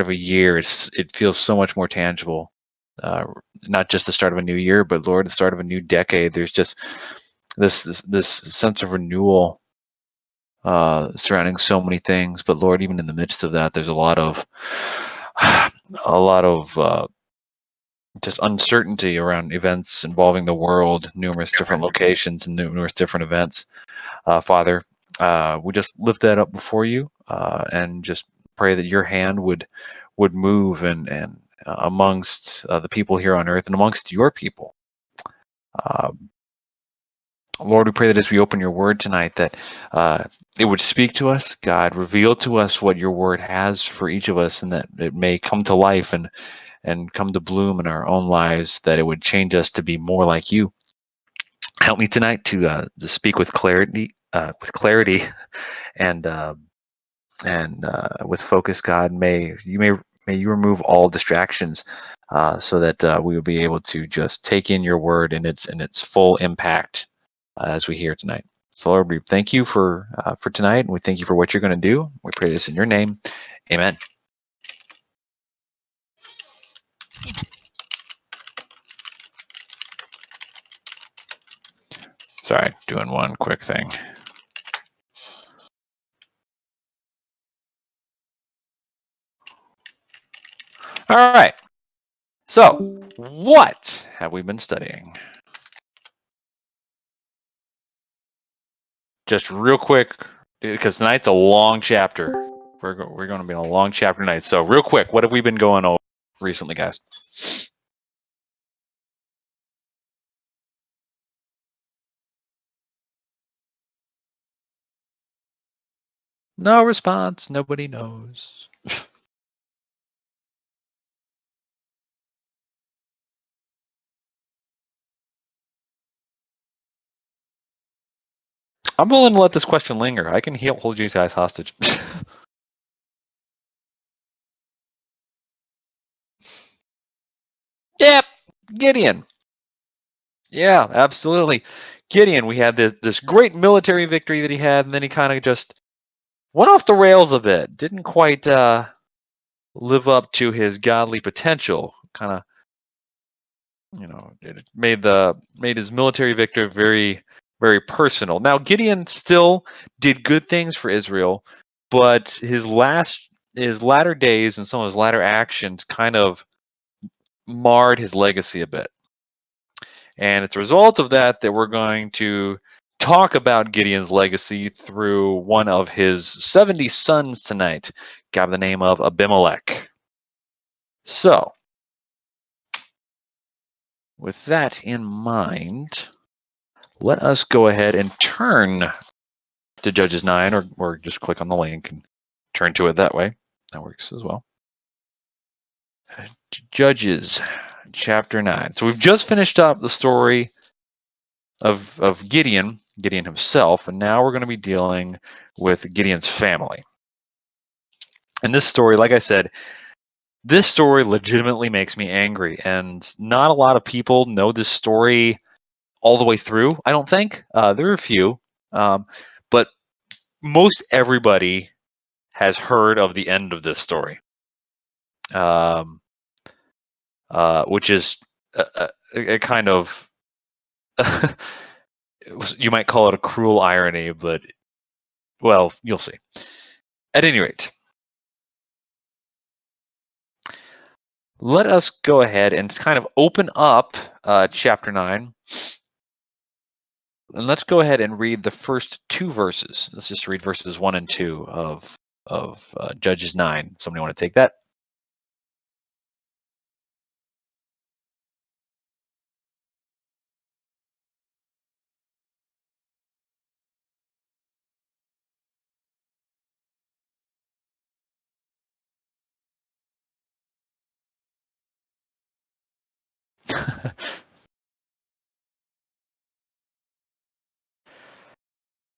of a year, it feels so much more tangible. Uh, Not just the start of a new year, but Lord, the start of a new decade. There's just this sense of renewal surrounding so many things. But Lord, even in the midst of that, there's a lot of just uncertainty around events involving the world, numerous different locations and numerous different events. Father, we just lift that up before you and just pray that your hand would move and amongst the people here on earth and amongst your people. Uh, Lord, we pray that as we open your word tonight, that it would speak to us, God, reveal to us what your word has for each of us, and that it may come to life and come to bloom in our own lives, that it would change us to be more like you. Help me tonight to speak with clarity, and with focus. God, may you remove all distractions, so that we will be able to just take in your word in its full impact as we hear tonight. So Lord, we thank you for tonight, and we thank you for what you're going to do. We pray this in your name. Amen. Sorry, doing one quick thing. All right. So, what have we been studying? Just real quick, because tonight's a long chapter. We're going to be in a long chapter tonight. So, real quick, what have we been going over recently, guys? No response. Nobody knows. I'm willing to let this question linger. I can hold you guys hostage. Yep, Gideon. Yeah, absolutely. Gideon, we had this great military victory that he had, and then he kind of just went off the rails a bit. Didn't quite live up to his godly potential. Kind of, it made his military victory very personal. Now Gideon still did good things for Israel, but his latter days and some of his latter actions kind of marred his legacy a bit. And it's a result of that we're going to talk about Gideon's legacy through one of his 70 sons tonight, guy by the name of Abimelech. So, with that in mind, let us go ahead and turn to Judges 9, or just click on the link and turn to it that way. That works as well. Judges chapter 9. So we've just finished up the story of Gideon himself, and now we're going to be dealing with Gideon's family. And this story, like I said, this story legitimately makes me angry, and not a lot of people know this story all the way through, I don't think. There are a few, but most everybody has heard of the end of this story, which is a kind of you might call it a cruel irony, but well, you'll see. At any rate, let us go ahead and kind of open up chapter 9. And let's go ahead and read the first two verses. Let's just read verses 1 and 2 of Judges 9. Somebody want to take that?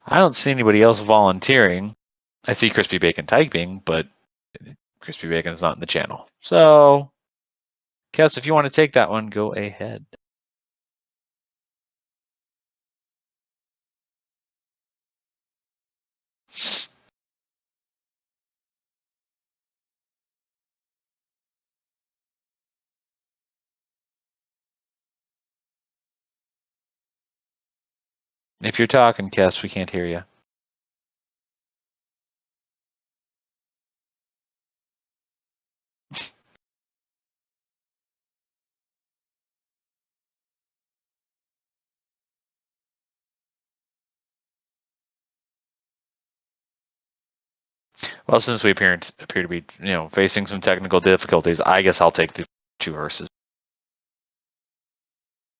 I don't see anybody else volunteering. I see Crispy Bacon typing, but Crispy Bacon is not in the channel. So, Kess, if you want to take that one, go ahead. If you're talking, Kess, we can't hear you. Well, since we appear to be, facing some technical difficulties, I guess I'll take the 2 verses.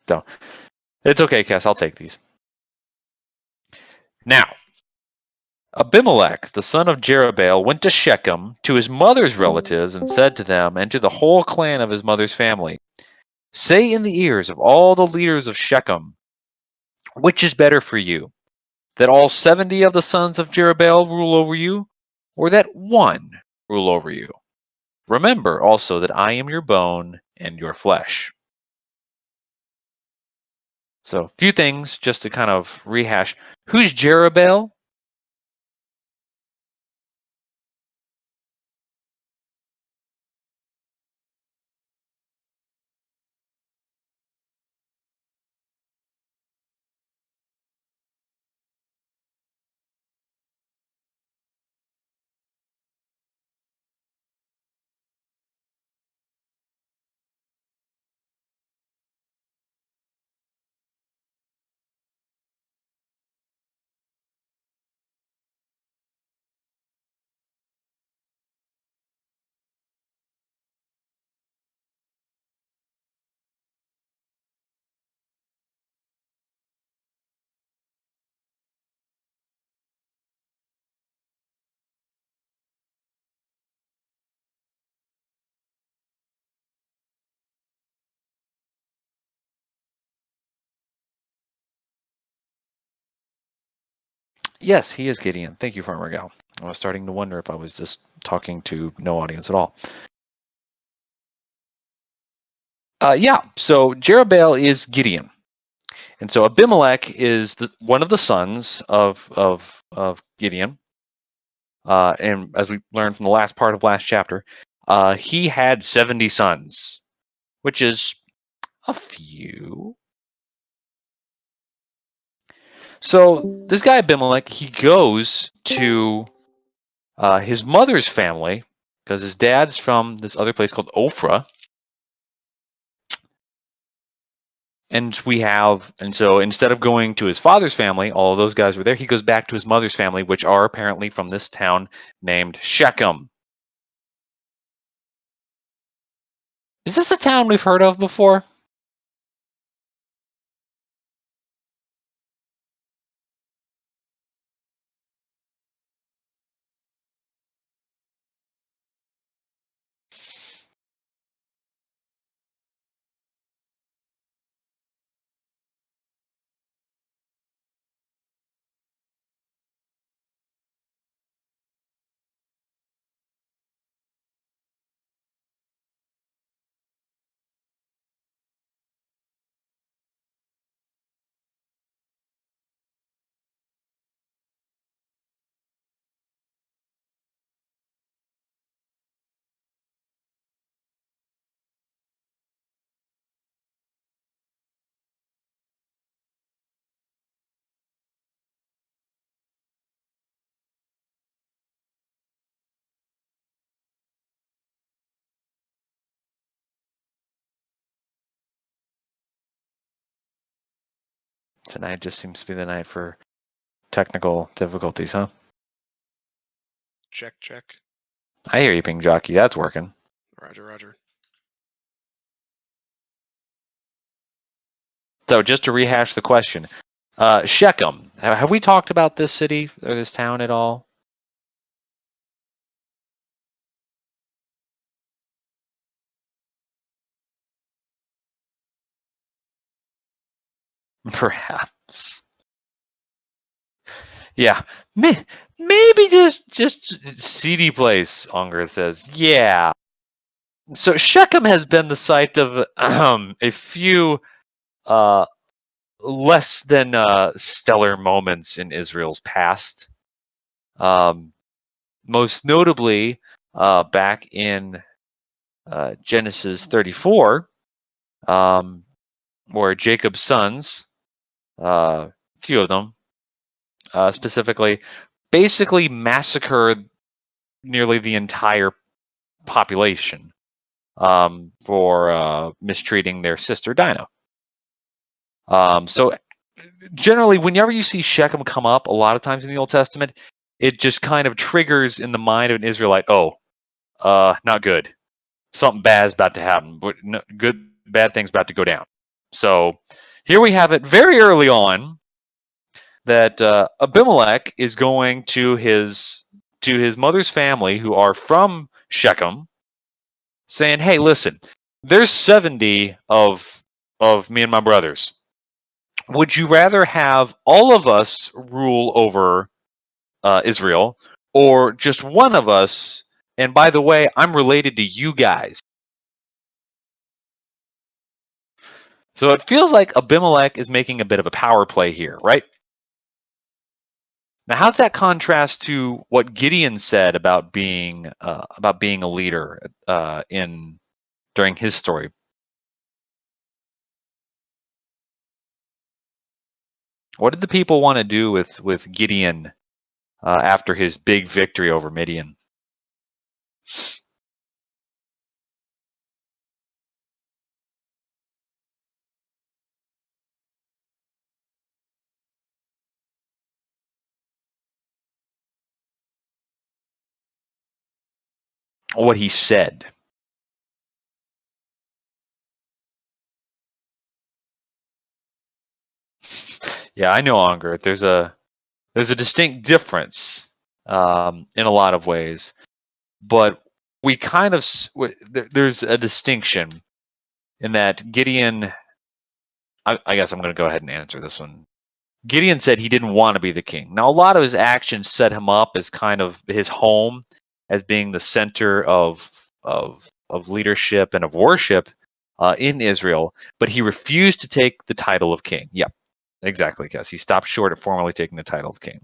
So it's okay, Kess. I'll take these. Now, Abimelech, the son of Jerubbaal, went to Shechem to his mother's relatives and said to them and to the whole clan of his mother's family, "Say in the ears of all the leaders of Shechem, which is better for you, that all 70 of the sons of Jerubbaal rule over you, or that one rule over you? Remember also that I am your bone and your flesh." So, a few things just to kind of rehash. Who's Jerubbaal? Yes, he is Gideon. Thank you, Farmer Gal. I was starting to wonder if I was just talking to no audience at all. Yeah, so Jerubbaal is Gideon. And so Abimelech is one of the sons of Gideon. And as we learned from the last part of last chapter, he had 70 sons, which is a few. So this guy Abimelech, he goes to his mother's family because his dad's from this other place called Ophrah. And so instead of going to his father's family, all of those guys were there, he goes back to his mother's family, which are apparently from this town named Shechem. Is this a town we've heard of before? Tonight just seems to be the night for technical difficulties, huh? Check, check. I hear you, Ping Jockey. That's working. Roger, roger. So just to rehash the question, Shechem. Have we talked about this city or this town at all? Perhaps. Yeah, maybe just seedy place. Unger says, yeah. So Shechem has been the site of a few less than stellar moments in Israel's past. Most notably, back in Genesis 34, where Jacob's sons, few of them, specifically, basically massacred nearly the entire population for mistreating their sister Dinah. So generally, whenever you see Shechem come up, a lot of times in the Old Testament, it just kind of triggers in the mind of an Israelite, oh, not good. Something bad is about to happen. But no, bad things about to go down. So here we have it very early on that Abimelech is going to his mother's family, who are from Shechem, saying, "Hey, listen, there's 70 of me and my brothers. Would you rather have all of us rule over Israel, or just one of us? And by the way, I'm related to you guys." So it feels like Abimelech is making a bit of a power play here, right? Now, how's that contrast to what Gideon said about being a leader in during his story? What did the people want to do with Gideon after his big victory over Midian? What he said. Yeah, I know, Unger. There's a distinct difference in a lot of ways, but we kind of there's a distinction in that Gideon. I guess I'm going to go ahead and answer this one. Gideon said he didn't want to be the king. Now, a lot of his actions set him up as kind of his home, as being the center of leadership and of worship in Israel. But he refused to take the title of king. Yep, exactly, Kes. He stopped short of formally taking the title of king.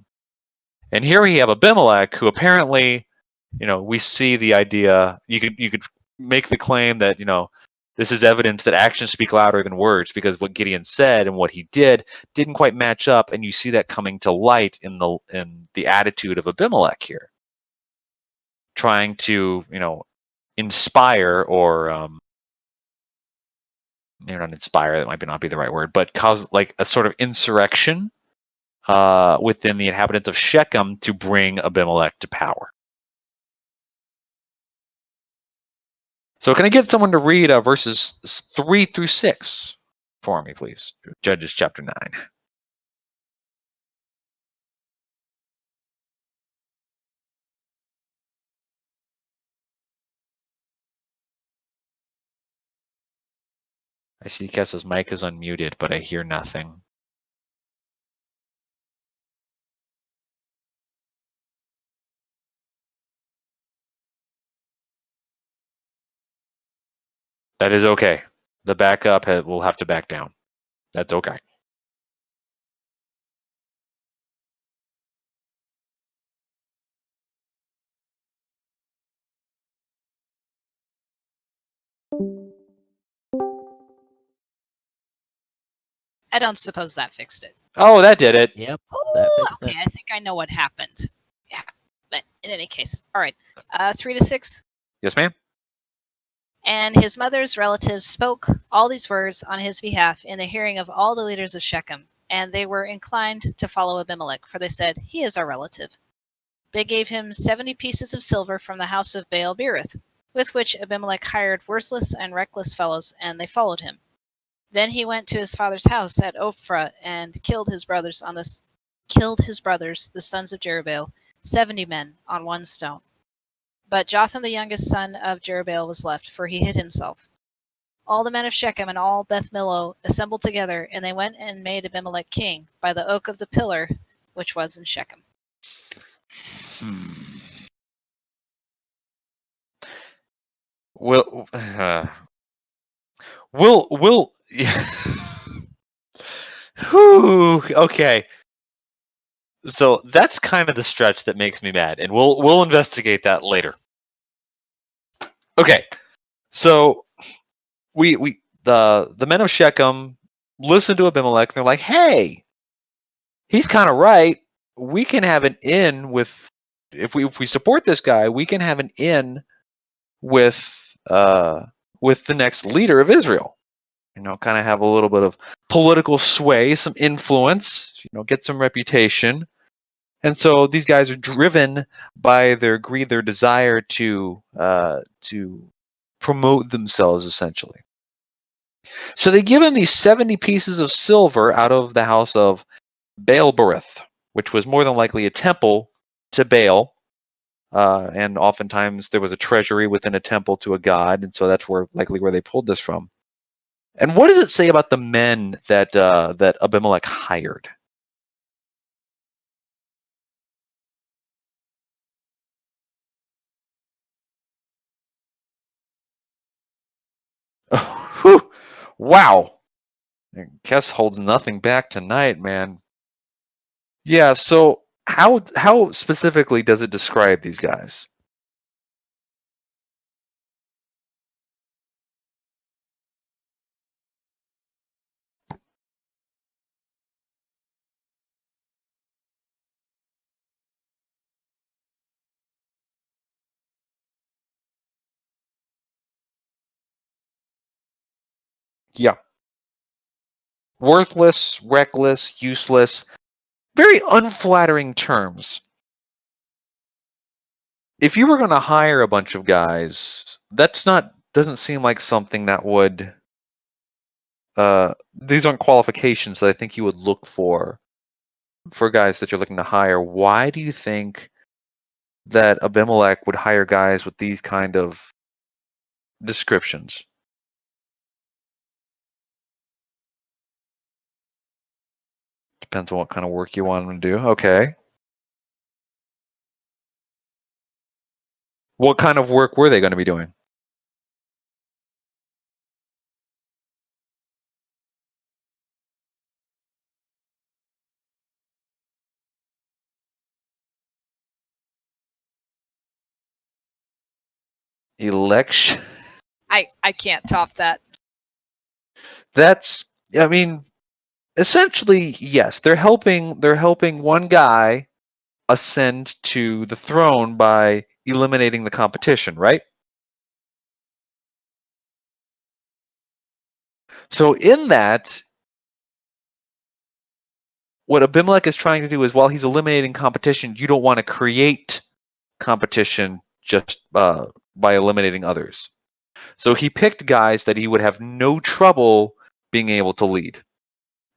And here we have Abimelech, who apparently, we see the idea. You could make the claim that this is evidence that actions speak louder than words, because what Gideon said and what he did didn't quite match up, and you see that coming to light in the attitude of Abimelech here, trying to inspire, or maybe not inspire, that might not be the right word, but cause like a sort of insurrection within the inhabitants of Shechem to bring Abimelech to power. So can I get someone to read verses 3 through 6 for me, please? Judges chapter 9. I see Kessa's mic is unmuted, but I hear nothing. That is okay. The backup will have to back down. That's okay. I don't suppose that fixed it. Oh, that did it. Yep. Oh, okay, I think I know what happened. Yeah, but in any case, all right. 3 to 6. Yes, ma'am. And his mother's relatives spoke all these words on his behalf in the hearing of all the leaders of Shechem, and they were inclined to follow Abimelech, for they said, "He is our relative." They gave him 70 pieces of silver from the house of Baal Berith, with which Abimelech hired worthless and reckless fellows, and they followed him. Then he went to his father's house at Ophrah and killed his brothers, the sons of Jerubbaal, 70 men on one stone. But Jotham, the youngest son of Jerubbaal, was left, for he hid himself. All the men of Shechem and all Beth Millo assembled together, and they went and made Abimelech king by the oak of the pillar which was in Shechem. We'll Whew, okay. So that's kind of the stretch that makes me mad, and we'll investigate that later. Okay, so the men of Shechem listen to Abimelech, and they're like, "Hey, he's kind of right. We can have an in with if we support this guy, we can have an in with the next leader of Israel. Kind of have a little bit of political sway, some influence, get some reputation. And so these guys are driven by their greed, their desire to promote themselves, essentially. So they give him these 70 pieces of silver out of the house of Baal-berith, which was more than likely a temple to Baal. And oftentimes there was a treasury within a temple to a god, and so that's likely where they pulled this from. And what does it say about the men that Abimelech hired? Wow. Kess holds nothing back tonight, man. Yeah, so how specifically does it describe these guys? Yeah. Worthless, reckless, useless, very unflattering terms. If you were going to hire a bunch of guys, doesn't seem like something that would these aren't qualifications that I think you would look for guys that you're looking to hire. Why do you think that Abimelech would hire guys with these kind of descriptions? Depends on what kind of work you want them to do. Okay. What kind of work were they going to be doing? Election. I can't top that. That's, I mean, essentially, yes. They're helping one guy ascend to the throne by eliminating the competition, right? So in that, what Abimelech is trying to do is, while he's eliminating competition, you don't want to create competition just by eliminating others. So he picked guys that he would have no trouble being able to lead.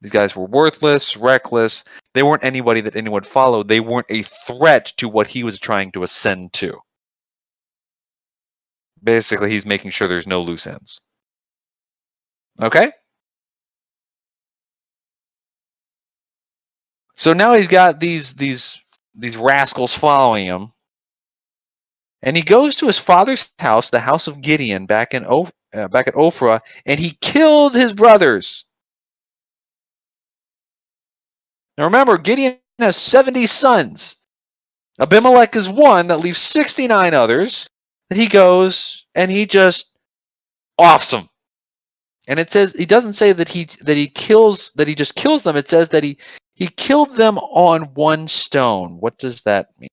These guys were worthless, reckless. They weren't anybody that anyone would follow. They weren't a threat to what he was trying to ascend to. Basically, he's making sure there's no loose ends. Okay? So now he's got these rascals following him. And he goes to his father's house, the house of Gideon, back at Ophrah, and he killed his brothers. Now remember, Gideon has 70 sons. Abimelech is one that leaves 69 others. And he goes and he just offs them. And it says, he doesn't say that he just kills them. It says that he killed them on one stone. What does that mean?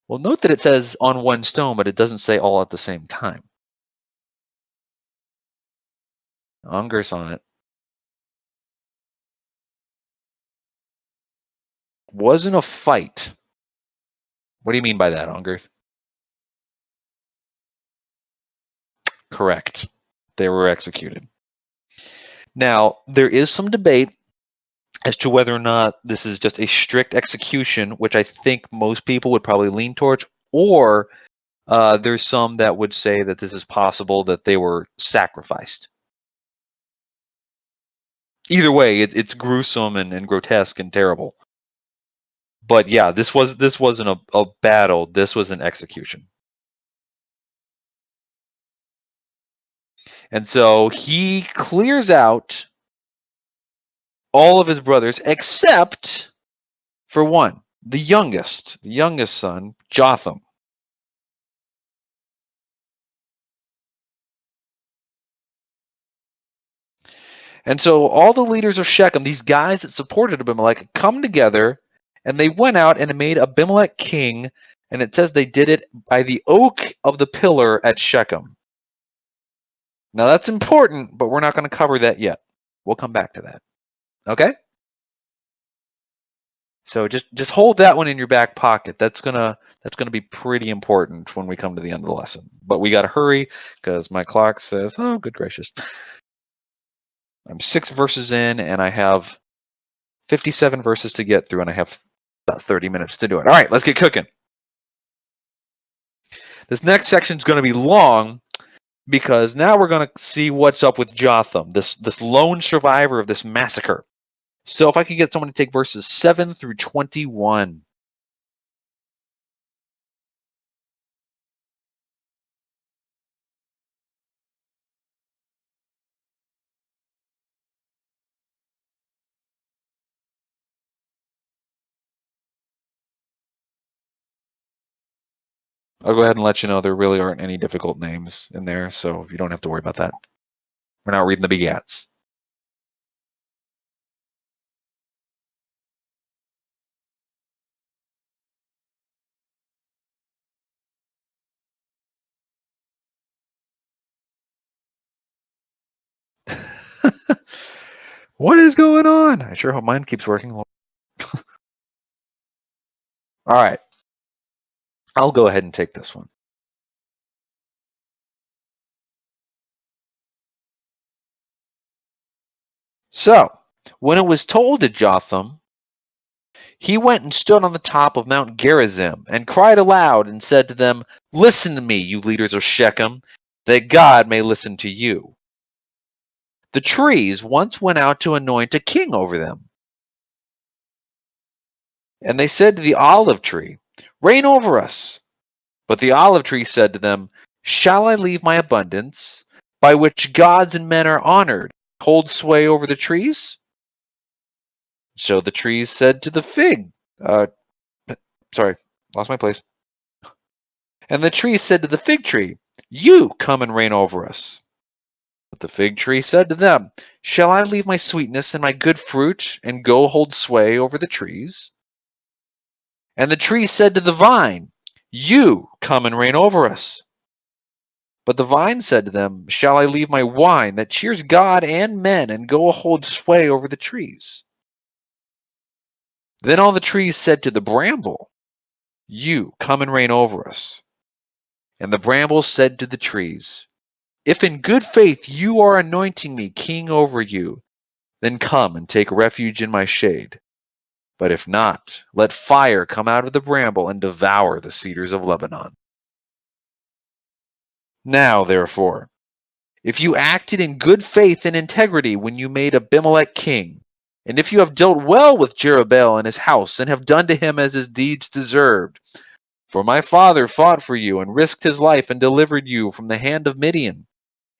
Well, note that it says on one stone, but it doesn't say all at the same time. Unger's on it. Wasn't a fight. What do you mean by that, Unger? Correct. They were executed. Now, there is some debate as to whether or not this is just a strict execution, which I think most people would probably lean towards, or there's some that would say that this is possible that they were sacrificed. Either way, it's gruesome and grotesque and terrible. But yeah, this wasn't a battle. This was an execution. And so he clears out all of his brothers except for one. the youngest son, Jotham. And so all the leaders of Shechem, these guys that supported Abimelech, come together, and they went out and made Abimelech king, and it says they did it by the oak of the pillar at Shechem. Now that's important, but we're not going to cover that yet. We'll come back to that. Okay? So just hold that one in your back pocket. That's gonna be pretty important when we come to the end of the lesson. But we got to hurry because my clock says, "Oh, good gracious!" I'm 6 verses in, and I have 57 verses to get through, and I have about 30 minutes to do it. All right, let's get cooking. This next section is going to be long because now we're going to see what's up with Jotham, this lone survivor of this massacre. So if I could get someone to take verses 7 through 21. I'll go ahead and let you know there really aren't any difficult names in there, so you don't have to worry about that. We're not reading the begats. What is going on? I sure hope mine keeps working. All right. I'll go ahead and take this one. So, when it was told to Jotham, he went and stood on the top of Mount Gerizim and cried aloud and said to them, "Listen to me, you leaders of Shechem, that God may listen to you. The trees once went out to anoint a king over them. And they said to the olive tree, 'Reign over us.' But the olive tree said to them, 'Shall I leave my abundance, by which gods and men are honored, hold sway over the trees?' So the trees said to the fig, sorry, lost my place. And the tree said to the fig tree, 'You come and reign over us.' But the fig tree said to them, 'Shall I leave my sweetness and my good fruit, and go hold sway over the trees?' And the tree said to the vine, 'You come and reign over us.' But the vine said to them, 'Shall I leave my wine that cheers God and men, and go hold sway over the trees?' Then all the trees said to the bramble, 'You come and reign over us.' And the bramble said to the trees, 'If in good faith you are anointing me king over you, then come and take refuge in my shade. But if not, let fire come out of the bramble and devour the cedars of Lebanon.' Now, therefore, if you acted in good faith and integrity when you made Abimelech king, and if you have dealt well with Jerubbaal and his house, and have done to him as his deeds deserved, for my father fought for you and risked his life and delivered you from the hand of Midian,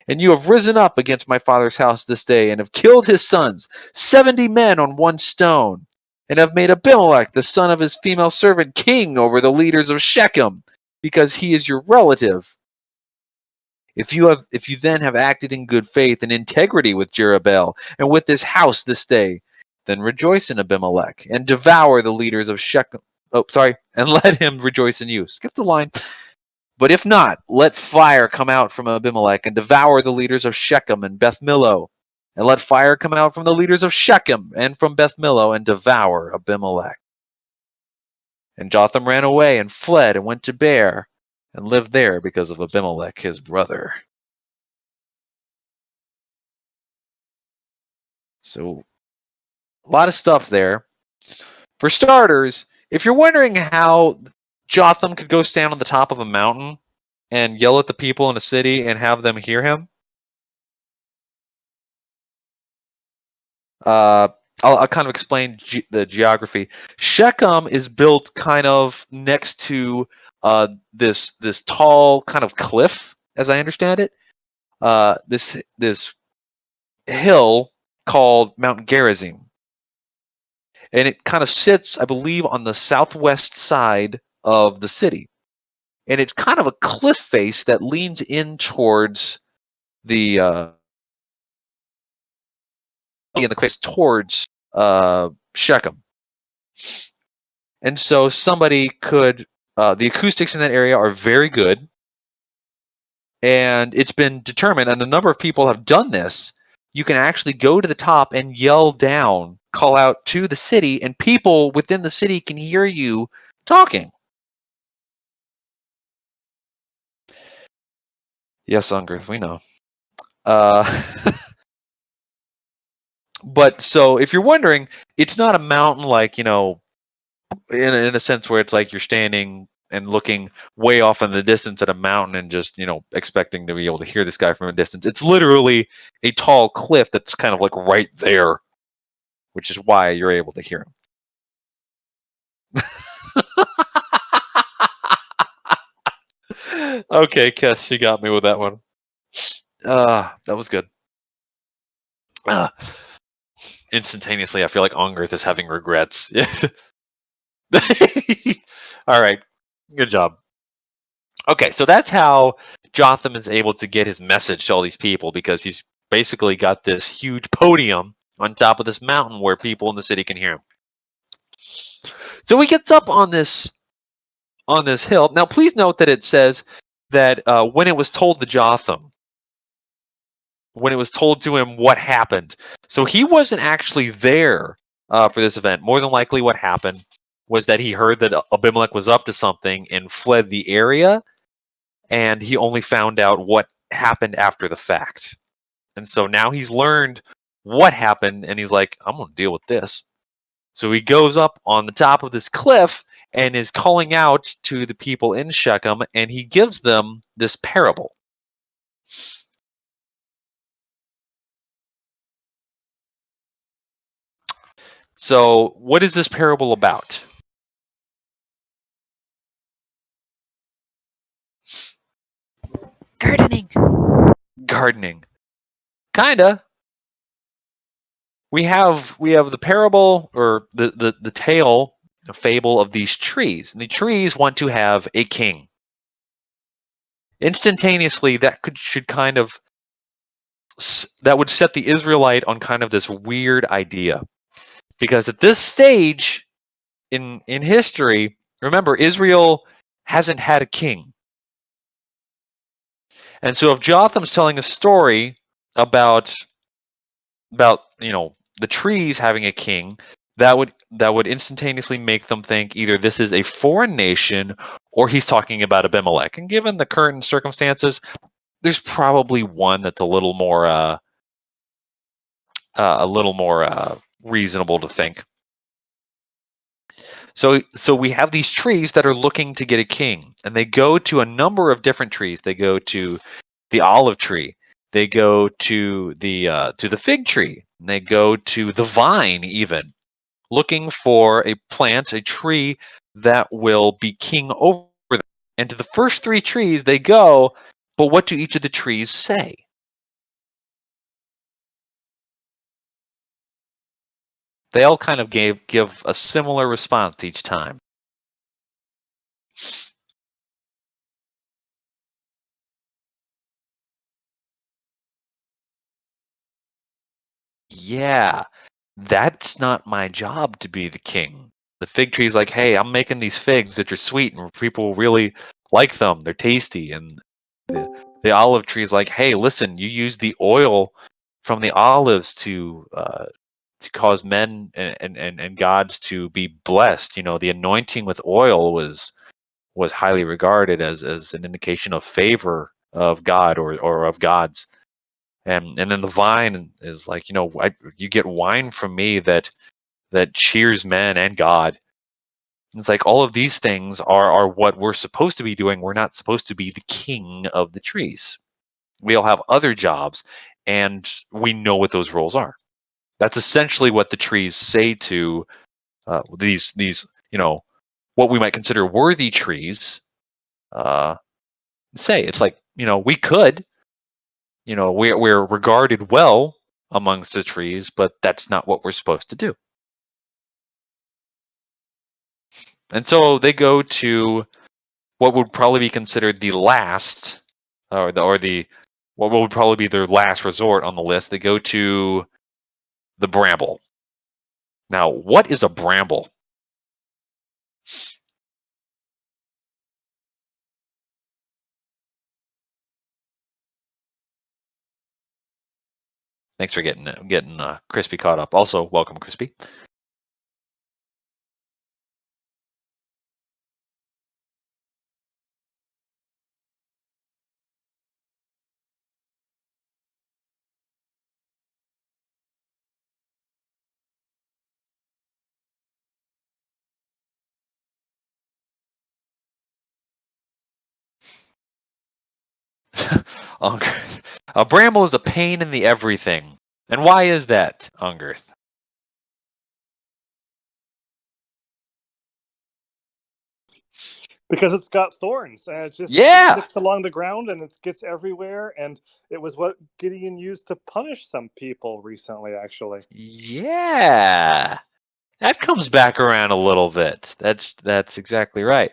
and you have risen up against my father's house this day, and have killed his sons, 70 men on one stone, and have made Abimelech, the son of his female servant, king over the leaders of Shechem, because he is your relative. If you then have acted in good faith and integrity with Jerubbaal and with this house this day, then rejoice in Abimelech and devour the leaders of Shechem. Oh, sorry, and let him rejoice in you. Skip the line. But if not, let fire come out from Abimelech and devour the leaders of Shechem and Beth Millo. And let fire come out from the leaders of Shechem and from Beth Millo and devour Abimelech. And Jotham ran away and fled and went to Beer and lived there because of Abimelech his brother. So, a lot of stuff there. For starters, if you're wondering how Jotham could go stand on the top of a mountain and yell at the people in a city and have them hear him, I'll kind of explain the geography. Shechem is built kind of next to this tall kind of cliff, as I understand it. This hill called Mount Gerizim. and it kind of sits, I believe, on the southwest side of the city. And it's kind of a cliff face that leans in towards the in the cliffs towards Shechem. And so somebody could the acoustics in that area are very good, and it's been determined, and a number of people have done this. You can actually go to the top and yell down, call out to the city, and people within the city can hear you talking. Yes, Ungarth, we know. But so if you're wondering, it's not a mountain like, in a sense where it's like you're standing and looking way off in the distance at a mountain and just, expecting to be able to hear this guy from a distance. It's literally a tall cliff that's kind of like right there, which is why you're able to hear him. Okay, Kess, you got me with that one. That was good. Instantaneously, I feel like Ongarth is having regrets. All right, good job. Okay, so that's how Jotham is able to get his message to all these people, because he's basically got this huge podium on top of this mountain where people in the city can hear him. So he gets up on this hill. Now, please note that it says that when it was told to Jotham, when it was told to him what happened, so he wasn't actually there for this event. More than likely, what happened was that he heard that Abimelech was up to something and fled the area, and he only found out what happened after the fact. And so now he's learned what happened, and he's like, I'm going to deal with this. So he goes up on the top of this cliff and is calling out to the people in Shechem, and he gives them this parable. So what is this parable about? Gardening. Gardening. Kinda. We have the parable, or the tale, the fable of these trees. And the trees want to have a king. Instantaneously, that would set the Israelite on kind of this weird idea. Because at this stage in history, remember, Israel hasn't had a king. And so if Jotham's telling a story about the trees having a king, that would instantaneously make them think either this is a foreign nation or he's talking about Abimelech. And given the current circumstances, there's probably one that's a little more reasonable to think. So we have these trees that are looking to get a king, and they go to a number of different trees. They go to the olive tree. They go to the fig tree. And they go to the vine, even looking for a tree that will be king over them. And to the first three trees they go, but what do each of the trees say? They all kind of give a similar response each time. Yeah, that's not my job to be the king. The fig tree's like, hey, I'm making these figs that are sweet and people really like them. They're tasty. And the olive tree's like, hey, listen, you use the oil from the olives to cause men and gods to be blessed. The anointing with oil was highly regarded as an indication of favor of God or of gods. And then the vine is like, you get wine from me that cheers men and God. It's like all of these things are what we're supposed to be doing. We're not supposed to be the king of the trees. We all have other jobs, and we know what those roles are. That's essentially what the trees say to these what we might consider worthy trees. Say it's like, we could, we're regarded well amongst the trees, but that's not what we're supposed to do. And so they go to what would probably be considered the last, or the what would probably be their last resort on the list. They go to the bramble. Now, what is a bramble? Thanks for getting Crispy caught up. Also, welcome, Crispy. Ungarth. A bramble is a pain in the everything. And why is that, Ungarth? Because it's got thorns and it just Yeah! sticks along the ground and it gets everywhere. And it was what Gideon used to punish some people recently, actually. Yeah! That comes back around a little bit. That's exactly right.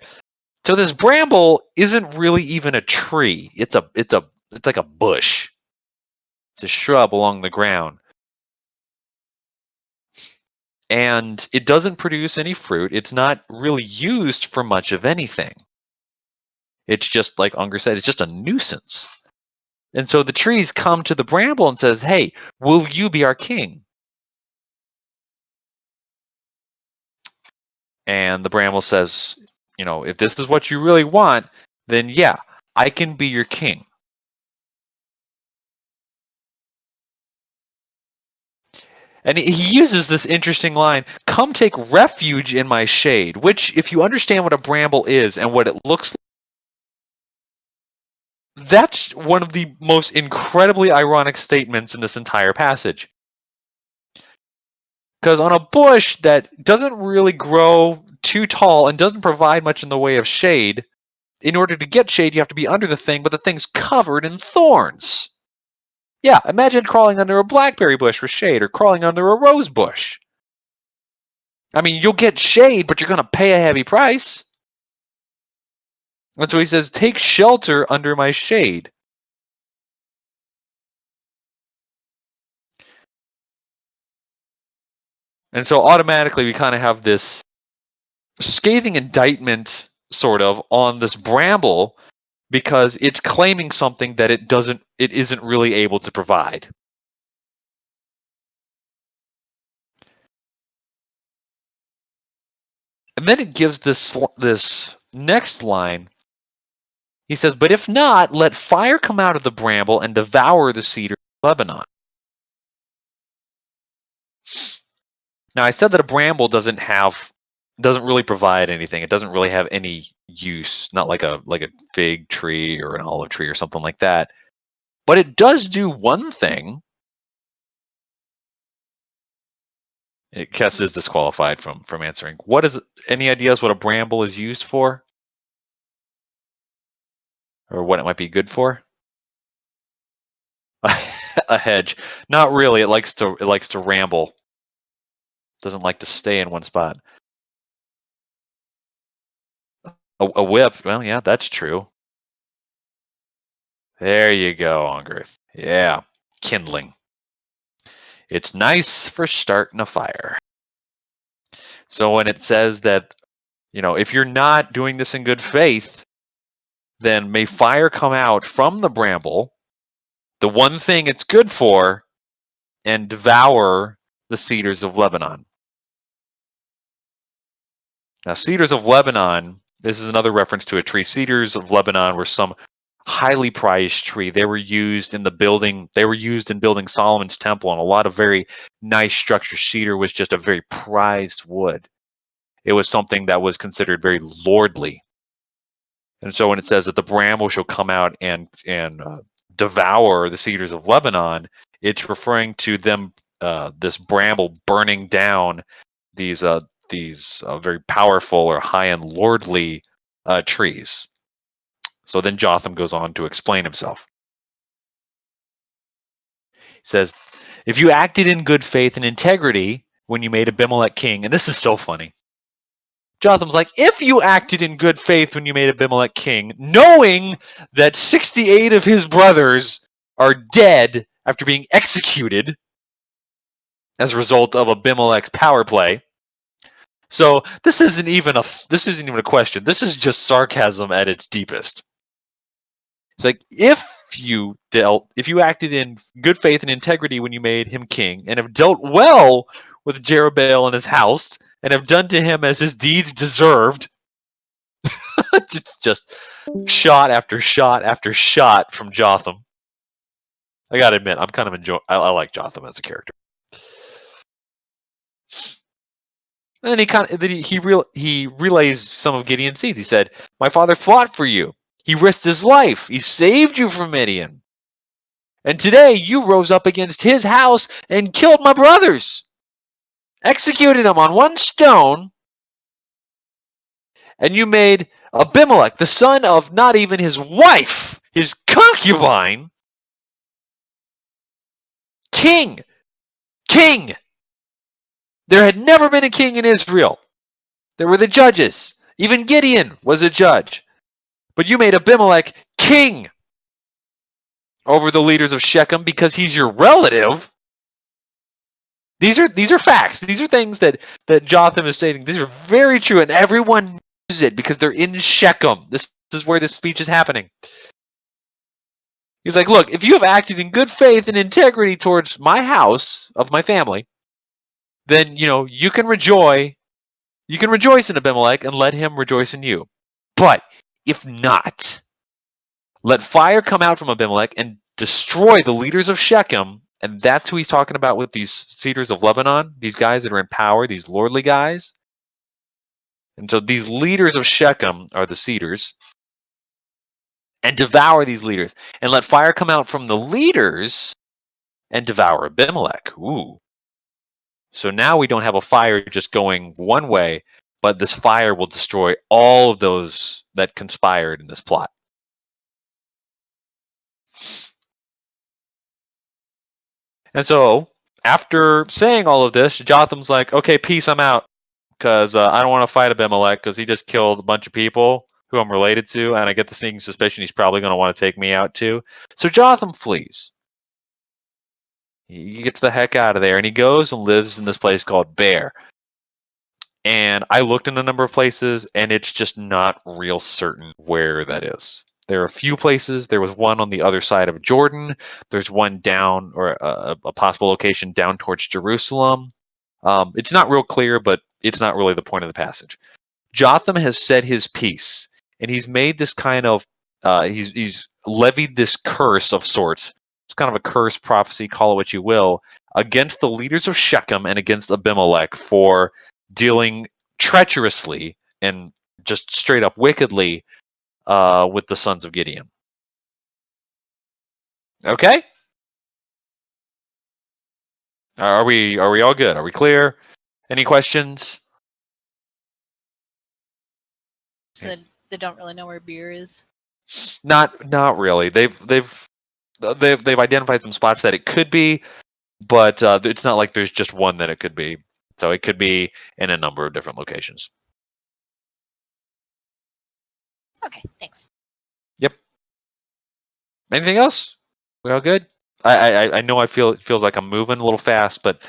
So this bramble isn't really even a tree. It's like a bush. It's a shrub along the ground. And it doesn't produce any fruit. It's not really used for much of anything. It's just, like Unger said, it's just a nuisance. And so the trees come to the bramble and says, hey, will you be our king? And the bramble says, if this is what you really want, then yeah, I can be your king. And he uses this interesting line, come take refuge in my shade, which, if you understand what a bramble is and what it looks like, that's one of the most incredibly ironic statements in this entire passage. Because on a bush that doesn't really grow too tall and doesn't provide much in the way of shade, in order to get shade, you have to be under the thing, but the thing's covered in thorns. Yeah, imagine crawling under a blackberry bush for shade or crawling under a rose bush. I mean, you'll get shade, but you're going to pay a heavy price. And so he says, take shelter under my shade. And so automatically we kind of have this scathing indictment, sort of, on this bramble because it's claiming something that it isn't really able to provide. And then it gives this next line. He says, but if not, let fire come out of the bramble and devour the cedar of Lebanon. Now, I said that a bramble doesn't really provide anything. It doesn't really have any use, not like a fig tree or an olive tree or something like that. But it does do one thing. Kess is disqualified from answering. Any ideas what a bramble is used for? Or what it might be good for? A hedge. Not really. It likes to ramble. Doesn't like to stay in one spot. A whip. Well, yeah, that's true. There you go, Ungarth. Yeah, kindling. It's nice for starting a fire. So when it says that, if you're not doing this in good faith, then may fire come out from the bramble, the one thing it's good for, and devour the cedars of Lebanon. Now, cedars of Lebanon, this is another reference to a tree. Cedars of Lebanon were some highly prized tree. They were used in building Solomon's temple, and a lot of very nice structures. Cedar was just a very prized wood. It was something that was considered very lordly. And so when it says that the bramble shall come out and devour the cedars of Lebanon, it's referring to them, this bramble burning down these very powerful or high and lordly trees. So then Jotham goes on to explain himself. He says, if you acted in good faith and integrity when you made Abimelech king, and this is so funny. Jotham's like, if you acted in good faith when you made Abimelech king, knowing that 68 of his brothers are dead after being executed as a result of Abimelech's power play. So this isn't even a question. This is just sarcasm at its deepest. It's like, if you acted in good faith and integrity when you made him king, and have dealt well with Jerubbaal and his house, and have done to him as his deeds deserved, it's just shot after shot after shot from Jotham. I gotta admit, I'm kind of enjoying. I like Jotham as a character. And then he relays some of Gideon's deeds. He said, "My father fought for you. He risked his life. He saved you from Midian. And today you rose up against his house and killed my brothers, executed them on one stone, and you made Abimelech, the son of not even his wife, his concubine, king. King! There had never been a king in Israel. There were the judges. Even Gideon was a judge. But you made Abimelech king over the leaders of Shechem because he's your relative." These are facts. These are things that Jotham is stating. These are very true, and everyone knows it because they're in Shechem. This is where this speech is happening. He's like, look, if you have acted in good faith and integrity towards my house of my family, then you can rejoice. You can rejoice in Abimelech and let him rejoice in you. But if not, let fire come out from Abimelech and destroy the leaders of Shechem. And that's who he's talking about with these cedars of Lebanon, these guys that are in power, these lordly guys. And so these leaders of Shechem are the cedars. And devour these leaders. And let fire come out from the leaders and devour Abimelech. Ooh. So now we don't have a fire just going one way, but this fire will destroy all of those that conspired in this plot. And so, after saying all of this, Jotham's like, okay, peace, I'm out. Because I don't want to fight Abimelech because he just killed a bunch of people who I'm related to, and I get the sneaking suspicion he's probably going to want to take me out too. So Jotham flees. He gets the heck out of there, and he goes and lives in this place called Bear. And I looked in a number of places, and it's just not real certain where that is. There are a few places. There was one on the other side of Jordan. There's one down, or a possible location down towards Jerusalem. It's not real clear, but it's not really the point of the passage. Jotham has said his piece, and he's made this kind of, he's levied this curse of sorts. It's kind of a curse prophecy, call it what you will, against the leaders of Shechem and against Abimelech for dealing treacherously and just straight up wickedly with the sons of Gideon. Okay? Are we all good? Are we clear? Any questions? So they don't really know where beer is. Not really. They've identified some spots that it could be, but it's not like there's just one that it could be. So it could be in a number of different locations. Okay, thanks. Yep. Anything else? We all good? I know it feels like I'm moving a little fast, but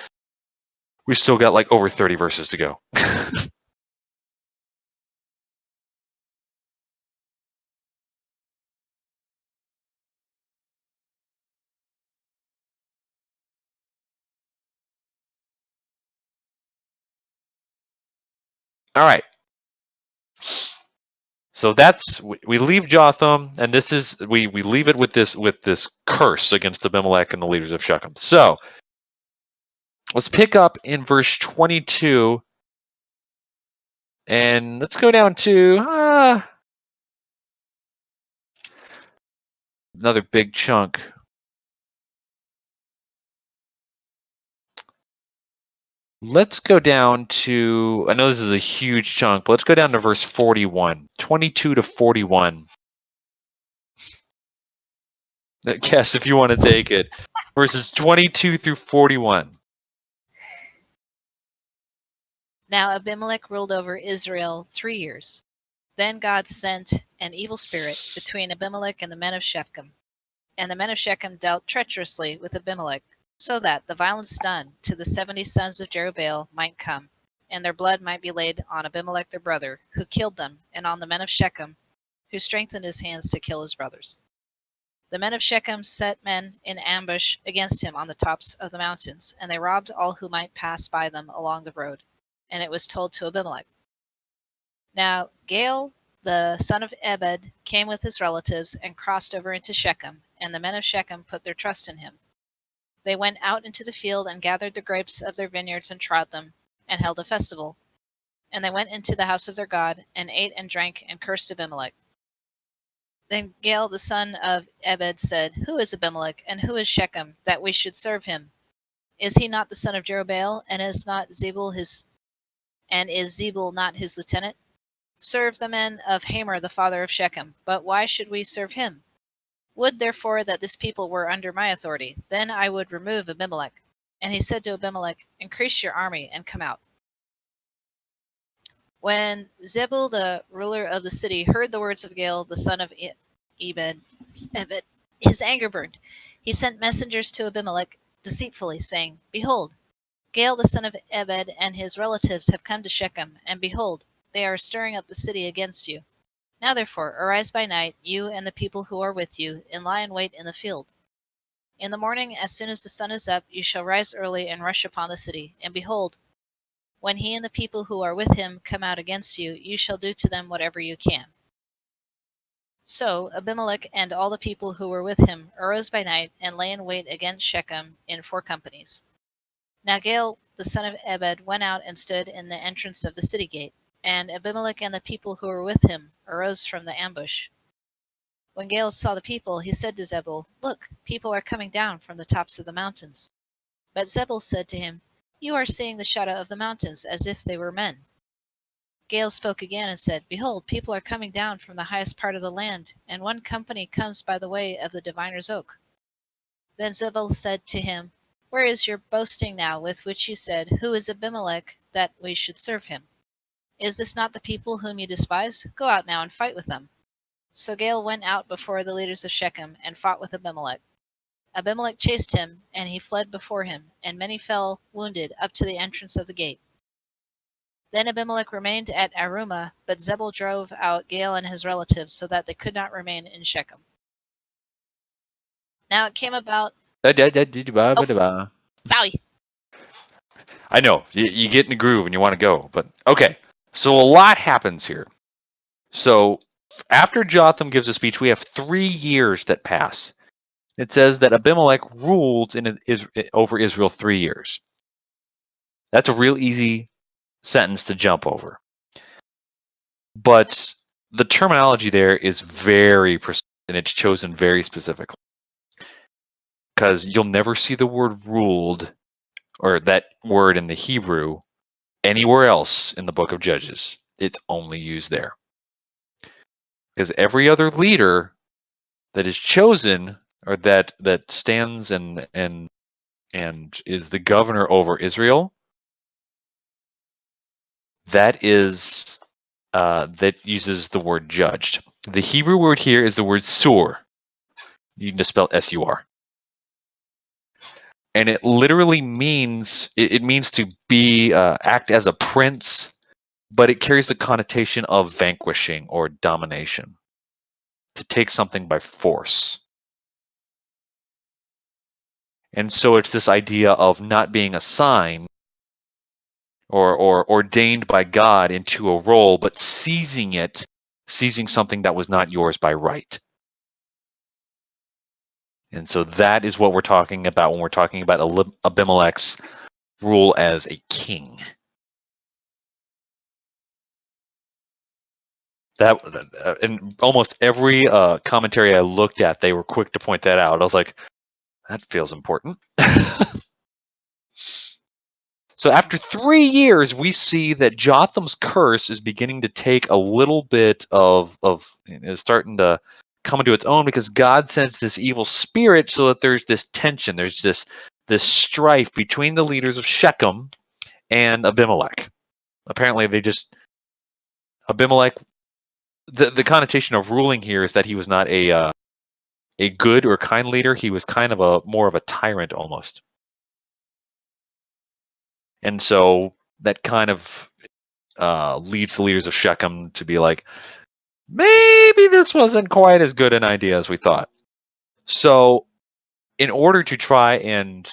we still got like over 30 verses to go. All right. So that's we leave Jotham, and this is we leave it with this curse against Abimelech and the leaders of Shechem. So let's pick up in verse 22, and let's go down to another big chunk. Let's go down to, I know this is a huge chunk, but let's go down to verse 41, 22 to 41. Guess if you want to take it. Verses 22 through 41. Now Abimelech ruled over Israel 3 years. Then God sent an evil spirit between Abimelech and the men of Shechem. And the men of Shechem dealt treacherously with Abimelech, so that the violence done to the 70 sons of Jerubbaal might come, and their blood might be laid on Abimelech their brother, who killed them, and on the men of Shechem, who strengthened his hands to kill his brothers. The men of Shechem set men in ambush against him on the tops of the mountains, and they robbed all who might pass by them along the road. And it was told to Abimelech. Now Gaal, the son of Ebed, came with his relatives and crossed over into Shechem, and the men of Shechem put their trust in him. They went out into the field and gathered the grapes of their vineyards and trod them, and held a festival. And they went into the house of their God, and ate and drank, and cursed Abimelech. Then Gaal the son of Ebed said, Who is Abimelech, and who is Shechem, that we should serve him? Is he not the son of Jerubbaal, and is Zebul not his lieutenant? Serve the men of Hamor the father of Shechem, but why should we serve him? Would therefore that this people were under my authority, then I would remove Abimelech. And he said to Abimelech, Increase your army, and come out. When Zebul the ruler of the city heard the words of Gaal the son of Ebed, his anger burned. He sent messengers to Abimelech deceitfully, saying, Behold, Gaal the son of Ebed and his relatives have come to Shechem, and behold, they are stirring up the city against you. Now therefore, arise by night, you and the people who are with you, and lie in wait in the field. In the morning, as soon as the sun is up, you shall rise early and rush upon the city. And behold, when he and the people who are with him come out against you, you shall do to them whatever you can. So Abimelech and all the people who were with him arose by night and lay in wait against Shechem in 4 companies. Now Gaal the son of Ebed went out and stood in the entrance of the city gate, and Abimelech and the people who were with him arose from the ambush. When Gaal saw the people, he said to Zebul, Look, people are coming down from the tops of the mountains. But Zebul said to him, You are seeing the shadow of the mountains, as if they were men. Gaal spoke again and said, Behold, people are coming down from the highest part of the land, and 1 company comes by the way of the diviner's oak. Then Zebul said to him, Where is your boasting now with which you said, Who is Abimelech, that we should serve him? Is this not the people whom you despised? Go out now and fight with them. So Gaal went out before the leaders of Shechem and fought with Abimelech. Abimelech chased him, and he fled before him, and many fell wounded up to the entrance of the gate. Then Abimelech remained at Arumah, but Zebul drove out Gaal and his relatives, so that they could not remain in Shechem. Now it came about... Sorry. I know, you get in the groove and you want to go, but okay. So a lot happens here. So after Jotham gives a speech, we have 3 years that pass. It says that Abimelech ruled over Israel 3 years. That's a real easy sentence to jump over. But the terminology there is very precise, and it's chosen very specifically. Because you'll never see the word ruled, or that word in the Hebrew, anywhere else in the book of Judges. It's only used there. Because every other leader that is chosen, or that stands and is the governor over Israel, that is that uses the word judged. The Hebrew word here is the word sur. You can just spell S-U-R. And it literally means, it means to be, act as a prince, but it carries the connotation of vanquishing or domination. To take something by force. And so it's this idea of not being assigned or ordained by God into a role, but seizing something that was not yours by right. And so that is what we're talking about when we're talking about Abimelech's rule as a king. That in almost every commentary I looked at, they were quick to point that out. I was like, that feels important. So after 3 years, we see that Jotham's curse is beginning to take a little bit of starting to come into its own, because God sends this evil spirit so that there's this tension, there's this strife between the leaders of Shechem and Abimelech. apparently Abimelech. The connotation of ruling here is that he was not a good or kind leader. He was kind of more of a tyrant almost. And so that kind of leads the leaders of Shechem to be like, maybe this wasn't quite as good an idea as we thought. So in order to try and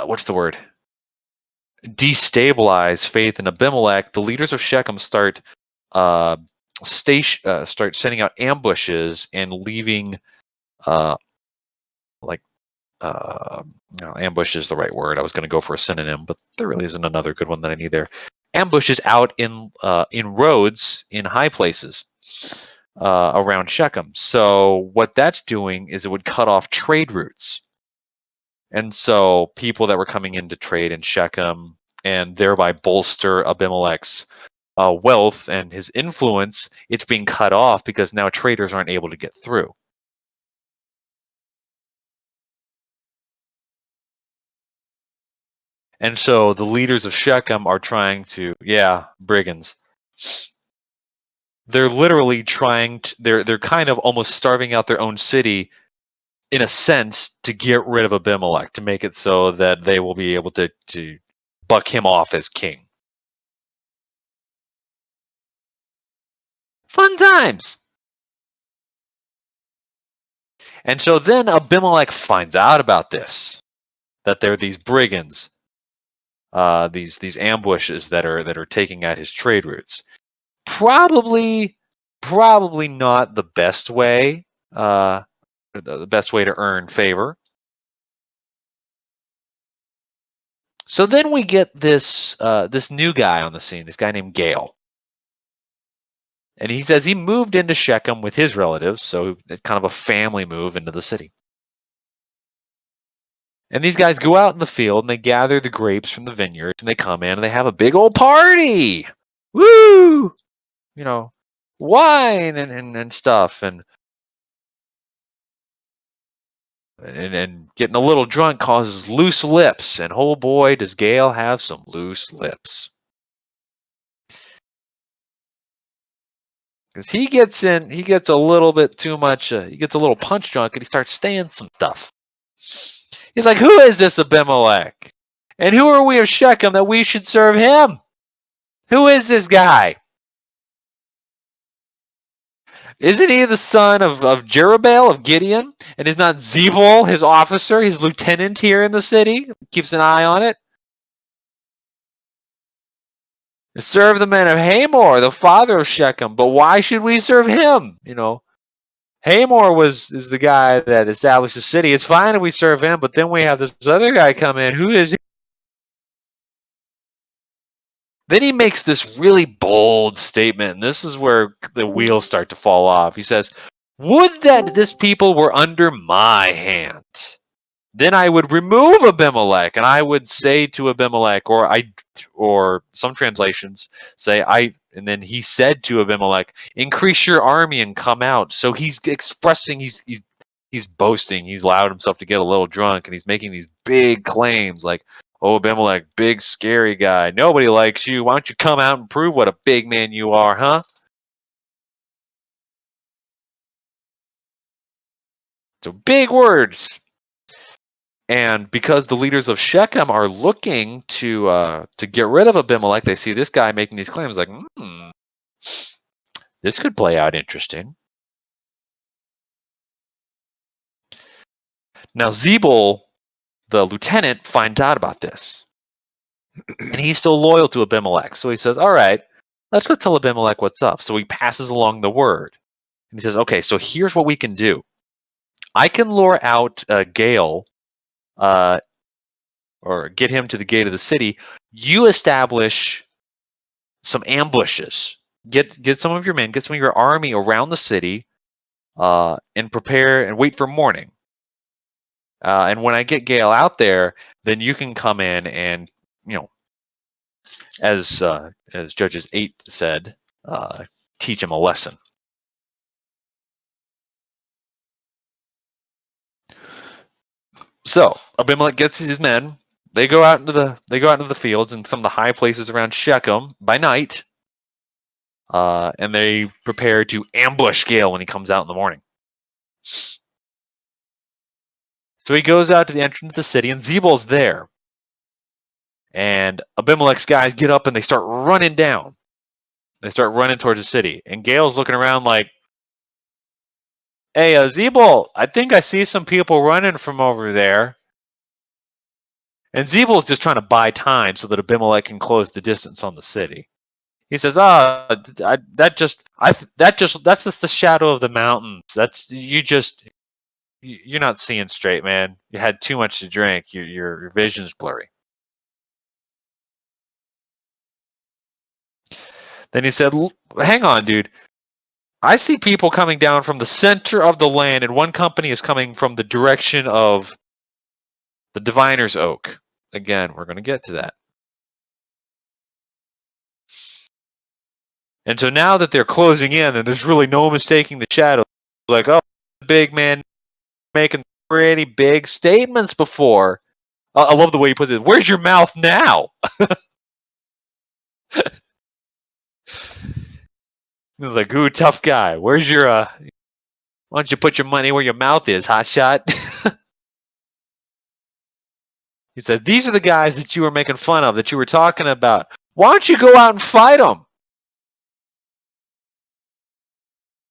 what's the word? Destabilize faith in Abimelech, the leaders of Shechem start sending out ambushes and leaving no, ambush is the right word. I was going to go for a synonym, but there really isn't another good one that I need there. Ambushes out in roads in high places around Shechem. So what that's doing is it would cut off trade routes. And so people that were coming in to trade in Shechem and thereby bolster Abimelech's wealth and his influence, it's being cut off because now traders aren't able to get through. And so the leaders of Shechem are trying to, brigands. They're literally trying to, they're kind of almost starving out their own city in a sense to get rid of Abimelech, to make it so that they will be able to buck him off as king. Fun times. And so then Abimelech finds out about this, that there are these brigands, these ambushes that are taking out his trade routes. Probably not the best way, the best way to earn favor. So then we get this new guy on the scene, this guy named Gale. And he says he moved into Shechem with his relatives, so kind of a family move into the city. And these guys go out in the field and they gather the grapes from the vineyards and they come in and they have a big old party. Woo! You know, wine and stuff and getting a little drunk causes loose lips, and oh boy, does Gale have some loose lips. Because he gets a little bit too much, he gets a little punch drunk and he starts saying some stuff. He's like, who is this Abimelech? And who are we of Shechem that we should serve him? Who is this guy? Isn't he the son of Jerubbaal, of Gideon? And is not Zebul his officer, his lieutenant here in the city? Keeps an eye on it. Serve the men of Hamor, the father of Shechem. But why should we serve him? You know, Hamor is the guy that established the city. It's fine if we serve him, but then we have this other guy come in. Who is he? Then he makes this really bold statement, and this is where the wheels start to fall off. He says, would that this people were under my hand. Then I would remove Abimelech, and I would say to Abimelech, or some translations say, and then he said to Abimelech, increase your army and come out. So he's expressing, he's boasting, he's allowed himself to get a little drunk, and he's making these big claims like, oh, Abimelech, big scary guy. Nobody likes you. Why don't you come out and prove what a big man you are, huh? So big words. And because the leaders of Shechem are looking to get rid of Abimelech, they see this guy making these claims like, this could play out interesting. Now Zebul, the lieutenant, finds out about this. And he's still loyal to Abimelech. So he says, all right, let's go tell Abimelech what's up. So he passes along the word. And he says, okay, so here's what we can do. I can lure out Gale, or get him to the gate of the city. You establish some ambushes. Get some of your men, get some of your army around the city, and prepare and wait for morning. And when I get Gale out there, then you can come in and, as Judges 8 said, teach him a lesson. So Abimelech gets his men. they go out into the fields and some of the high places around Shechem by night, and they prepare to ambush Gale when he comes out in the morning. So he goes out to the entrance of the city, and Zebal's there. And Abimelech's guys get up and they start running down. They start running towards the city, and Gale's looking around like, "Hey, Zebul, I think I see some people running from over there." And Zebul's just trying to buy time so that Abimelech can close the distance on the city. He says, that's just the shadow of the mountains. You're not seeing straight, man. You had too much to drink. Your vision's blurry." Then he said, "Hang on, dude. I see people coming down from the center of the land, and one company is coming from the direction of the Diviner's Oak." Again, we're going to get to that. And so now that they're closing in, and there's really no mistaking the shadow, like, oh, big man making pretty big statements before. I love the way he puts it. Where's your mouth now? He was like, ooh, tough guy. Where's your, why don't you put your money where your mouth is, hotshot? He said, these are the guys that you were making fun of, that you were talking about. Why don't you go out and fight them?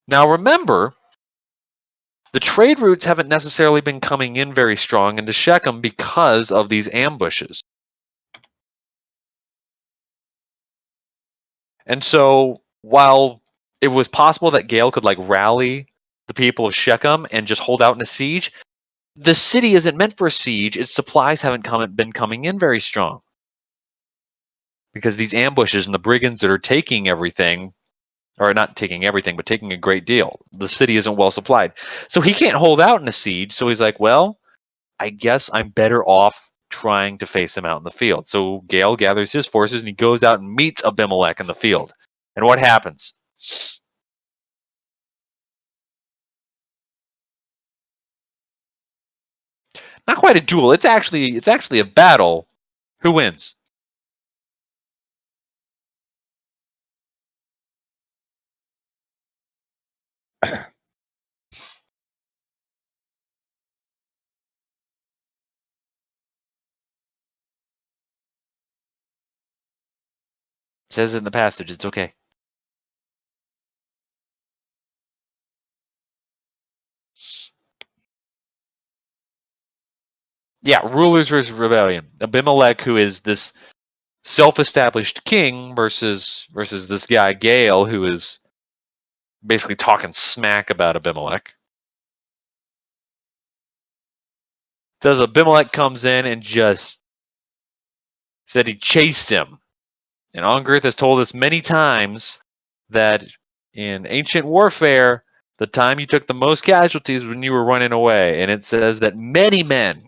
Now remember, the trade routes haven't necessarily been coming in very strong into Shechem because of these ambushes. And so while it was possible that Gale could like rally the people of Shechem and just hold out in a siege, the city isn't meant for a siege. Its supplies haven't been coming in very strong. Because these ambushes and the brigands that are taking everything, or not taking everything, but taking a great deal. The city isn't well supplied. So he can't hold out in a siege. So he's like, well, I guess I'm better off trying to face him out in the field. So Gale gathers his forces and he goes out and meets Abimelech in the field. And what happens? Not quite a duel. It's actually a battle. Who wins? It says in the passage. It's okay. Yeah, rulers versus rebellion. Abimelech, who is this self-established king, versus this guy Gale, who is basically talking smack about Abimelech. Says Abimelech comes in and just said he chased him. And Ongirth has told us many times that in ancient warfare, the time you took the most casualties when you were running away. And it says that many men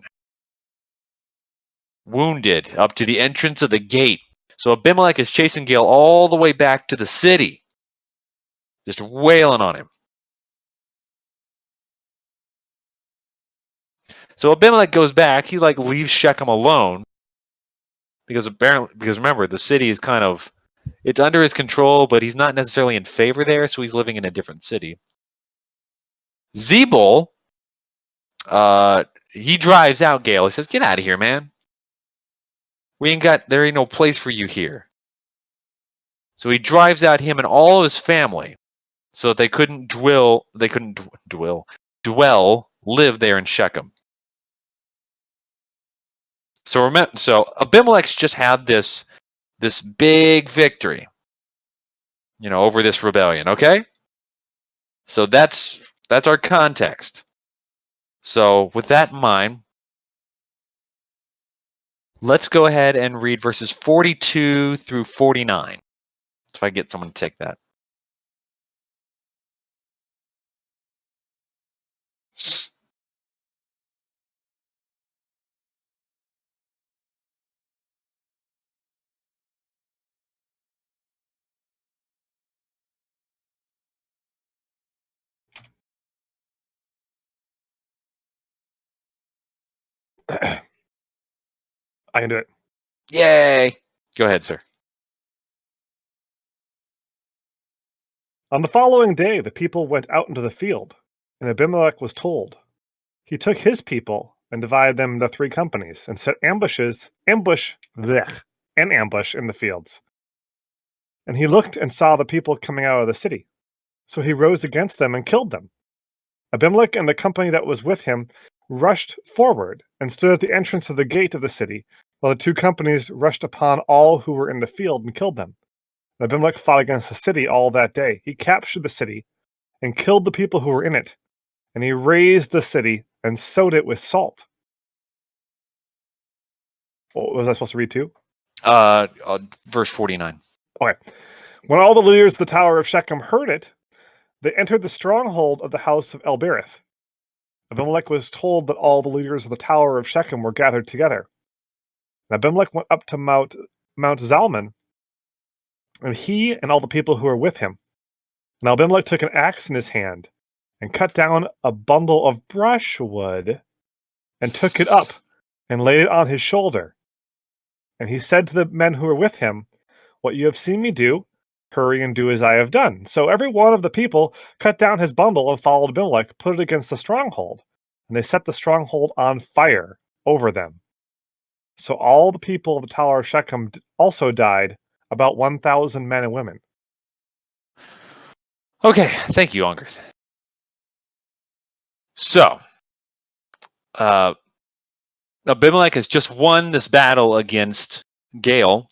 wounded up to the entrance of the gate. So Abimelech is chasing Gale all the way back to the city, just wailing on him. So Abimelech goes back. He like leaves Shechem alone because remember, the city is kind of, it's under his control, but he's not necessarily in favor there, so he's living in a different city. Zebul, he drives out Gale. He says, "Get out of here, man. There ain't no place for you here." So he drives out him and all of his family, so that they couldn't live there in Shechem. So Abimelech's just had this big victory, over this rebellion. Okay, so that's our context. So with that in mind, let's go ahead and read verses 42 through 49. If I get someone to take that. I can do it. Yay! Go ahead, sir. On the following day, the people went out into the field, and Abimelech was told. He took his people and divided them into 3 companies and set ambush in the fields. And he looked and saw the people coming out of the city. So he rose against them and killed them. Abimelech and the company that was with him rushed forward and stood at the entrance of the gate of the city, while the 2 companies rushed upon all who were in the field and killed them. And Abimelech fought against the city all that day. He captured the city and killed the people who were in it, and he razed the city and sowed it with salt. What was I supposed to read too? Verse 49. Okay. When all the leaders of the Tower of Shechem heard it, they entered the stronghold of the house of Elbereth. Abimelech was told that all the leaders of the Tower of Shechem were gathered together. And Abimelech went up to Mount Zalmon, and he and all the people who were with him. Now Abimelech took an axe in his hand and cut down a bundle of brushwood and took it up and laid it on his shoulder. And he said to the men who were with him, "What you have seen me do, hurry and do as I have done." So every one of the people cut down his bundle and followed Abimelech, put it against the stronghold, and they set the stronghold on fire over them. So all the people of the Tower of Shechem also died, about 1,000 men and women. Okay, thank you, Ongarth. So, Abimelech has just won this battle against Gael.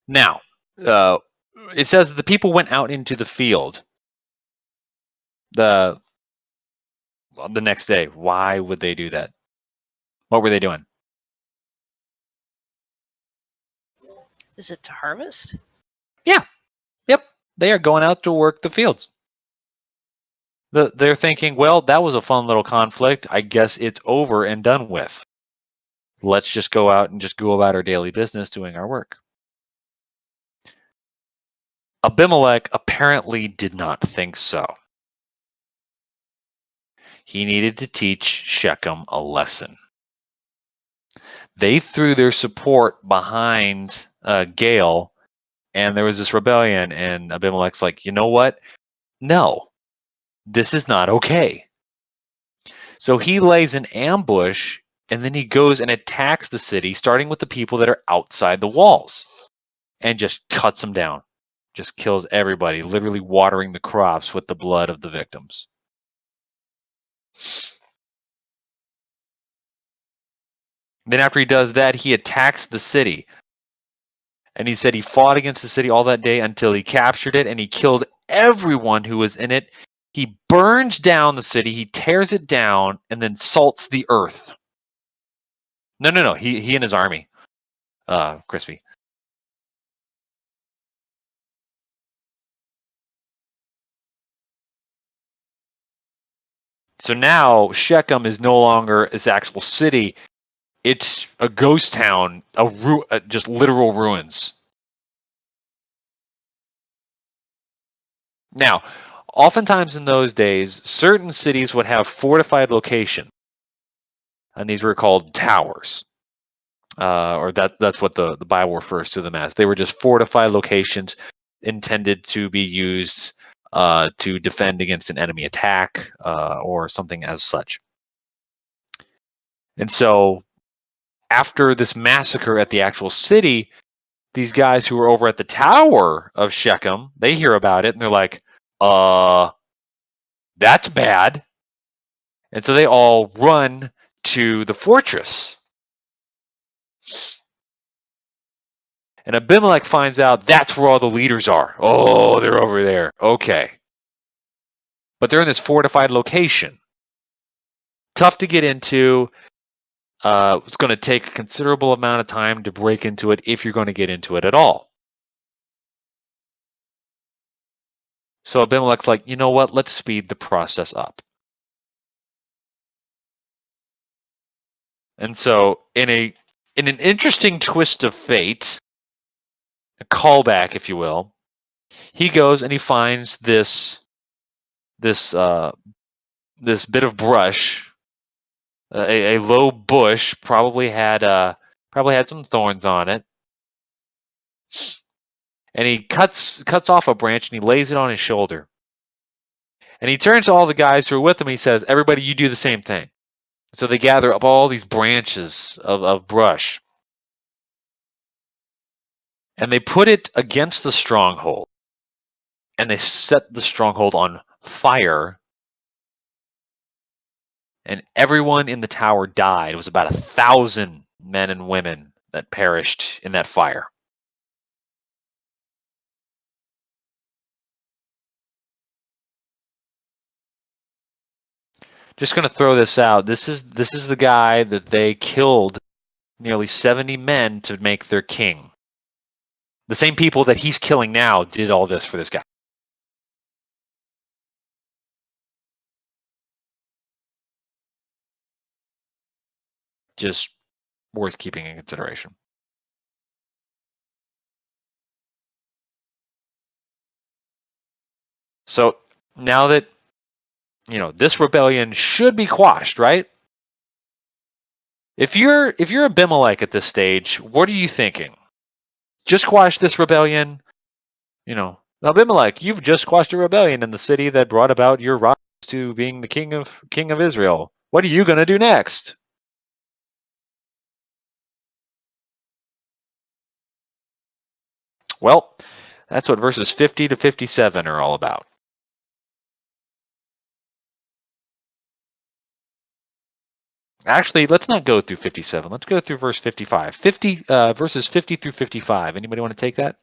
Now, it says the people went out into the field the next day. Why would they do that? What were they doing? Is it to harvest? Yep, they are going out to work the fields. They're thinking, well, that was a fun little conflict. I guess it's over and done with. Let's just go out and just go about our daily business doing our work. Abimelech apparently did not think so. He needed to teach Shechem a lesson. They threw their support behind Gael, and there was this rebellion, and Abimelech's like, you know what? No, this is not okay. So he lays an ambush, and then he goes and attacks the city, starting with the people that are outside the walls, and just cuts them down. Just kills everybody, literally watering the crops with the blood of the victims. Then after he does that, he attacks the city. And he said he fought against the city all that day until he captured it, and he killed everyone who was in it. He burns down the city, he tears it down, and then salts the earth. No. He and his army. Crispy. So now Shechem is no longer its actual city. It's a ghost town, just literal ruins. Now, oftentimes in those days, certain cities would have fortified location, and these were called towers. Or that's what the Bible refers to them as. They were just fortified locations intended to be used to defend against an enemy attack or something as such. And so after this massacre at the actual city, these guys who were over at the Tower of Shechem, they hear about it and they're like, that's bad. And so they all run to the fortress. And Abimelech finds out that's where all the leaders are. Oh, they're over there. Okay. But they're in this fortified location. Tough to get into. It's going to take a considerable amount of time to break into it if you're going to get into it at all. So Abimelech's like, you know what? Let's speed the process up. And so in an interesting twist of fate, a callback, if you will, he goes and he finds this bit of brush a low bush, probably had some thorns on it. And he cuts off a branch and he lays it on his shoulder. And he turns to all the guys who are with him. He says, "Everybody, you do the same thing." So they gather up all these branches of brush. And they put it against the stronghold. And they set the stronghold on fire. And everyone in the tower died. It was about 1,000 men and women that perished in that fire. Just going to throw this out. This is the guy that they killed nearly 70 men to make their king. The same people that he's killing now did all this for this guy. Just worth keeping in consideration. So now that this rebellion should be quashed, right? If you're Abimelech at this stage, what are you thinking? Just quash this rebellion? Abimelech, you've just quashed a rebellion in the city that brought about your rise to being the king of Israel. What are you going to do next? Well, that's what verses 50 to 57 are all about. Actually, let's not go through 57. Let's go through verse 55. Verses 50 through 55. Anybody want to take that?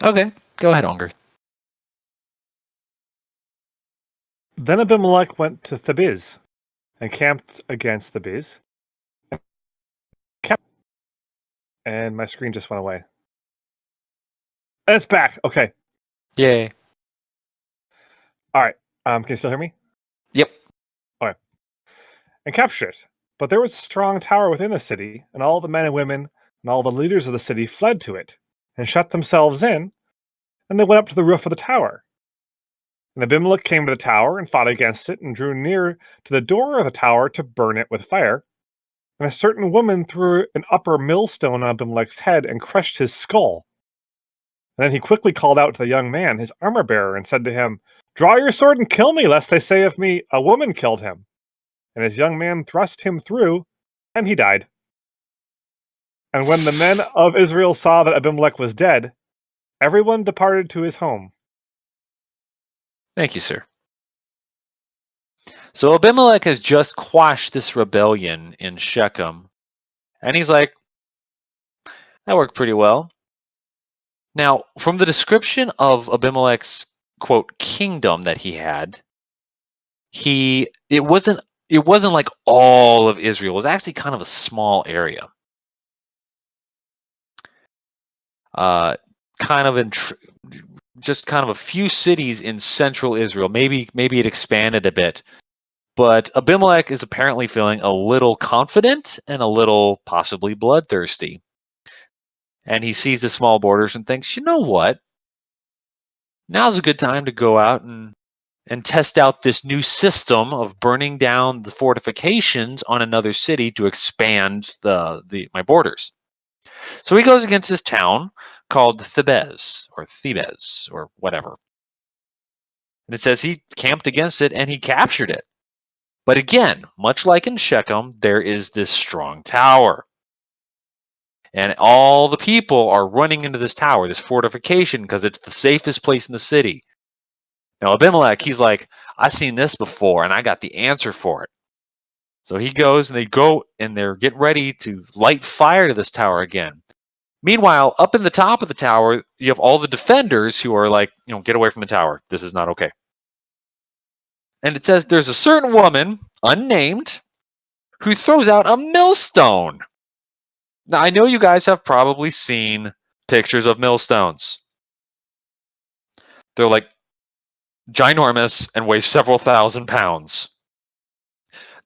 Okay, go ahead, Unger. Then Abimelech went to Thebez and camped against Thebez. And my screen just went away. And it's back. Okay. Yay. All right. Can you still hear me? Yep. All right. And captured it. But there was a strong tower within the city, and all the men and women and all the leaders of the city fled to it and shut themselves in, and they went up to the roof of the tower. And Abimelech came to the tower and fought against it and drew near to the door of the tower to burn it with fire. And a certain woman threw an upper millstone on Abimelech's head and crushed his skull. And then he quickly called out to the young man, his armor-bearer, and said to him, "Draw your sword and kill me, lest they say of me, a woman killed him." And his young man thrust him through, and he died. And when the men of Israel saw that Abimelech was dead, everyone departed to his home. Thank you, sir. So Abimelech has just quashed this rebellion in Shechem, and he's like, that worked pretty well. Now, from the description of Abimelech's, quote, kingdom that he had, it wasn't like all of Israel. It was actually kind of a small area. Just kind of a few cities in central Israel. Maybe it expanded a bit. But Abimelech is apparently feeling a little confident and a little possibly bloodthirsty. And he sees the small borders and thinks, you know what? Now's a good time to go out and test out this new system of burning down the fortifications on another city to expand my borders. So he goes against this town called Thebez or whatever. And it says he camped against it and he captured it. But again, much like in Shechem, there is this strong tower. And all the people are running into this tower, this fortification, because it's the safest place in the city. Now, Abimelech, he's like, I've seen this before, and I got the answer for it. So he goes, and they go, and they're getting ready to light fire to this tower again. Meanwhile, up in the top of the tower, you have all the defenders who are like, get away from the tower. This is not okay. And it says there's a certain woman, unnamed, who throws out a millstone. Now, I know you guys have probably seen pictures of millstones. They're like ginormous and weigh several thousand pounds.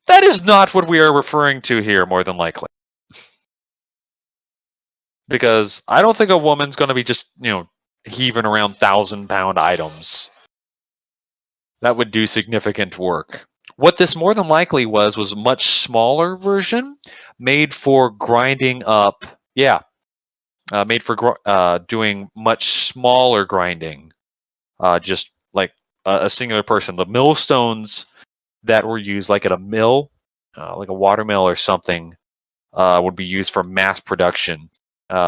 That is not what we are referring to here, more than likely. Because I don't think a woman's going to be just, heaving around 1,000-pound items. That would do significant work. What this more than likely was a much smaller version made for grinding up. Yeah, made for doing much smaller grinding. Just like a singular person. The millstones that were used like at a mill, like a water mill or something, would be used for mass production.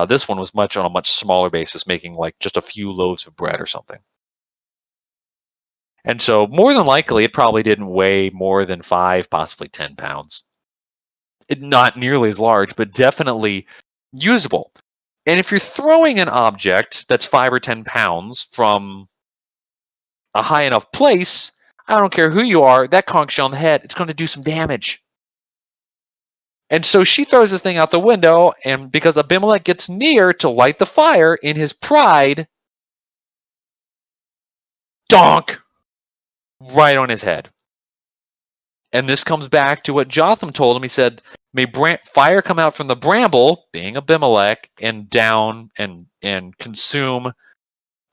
This one was on a much smaller basis, making like just a few loaves of bread or something. And so more than likely, it probably didn't weigh more than 5, possibly 10 pounds. Not nearly as large, but definitely usable. And if you're throwing an object that's 5 or 10 pounds from a high enough place, I don't care who you are, that conks you on the head. It's going to do some damage. And so she throws this thing out the window, and because Abimelech gets near to light the fire in his pride, donk! Right on his head. And this comes back to what Jotham told him. He said, may fire come out from the bramble, being Abimelech, and down and consume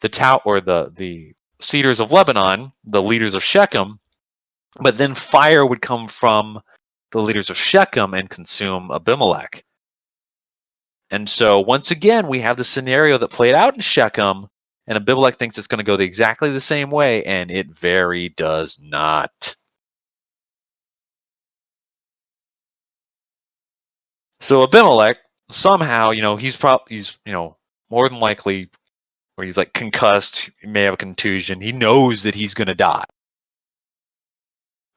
the cedars of Lebanon, the leaders of Shechem. But then fire would come from the leaders of Shechem and consume Abimelech. And so once again, we have the scenario that played out in Shechem, and Abimelech thinks it's going to go exactly the same way, and it very does not. So Abimelech, somehow, he's more than likely, or he's like concussed, he may have a contusion. He knows that he's going to die.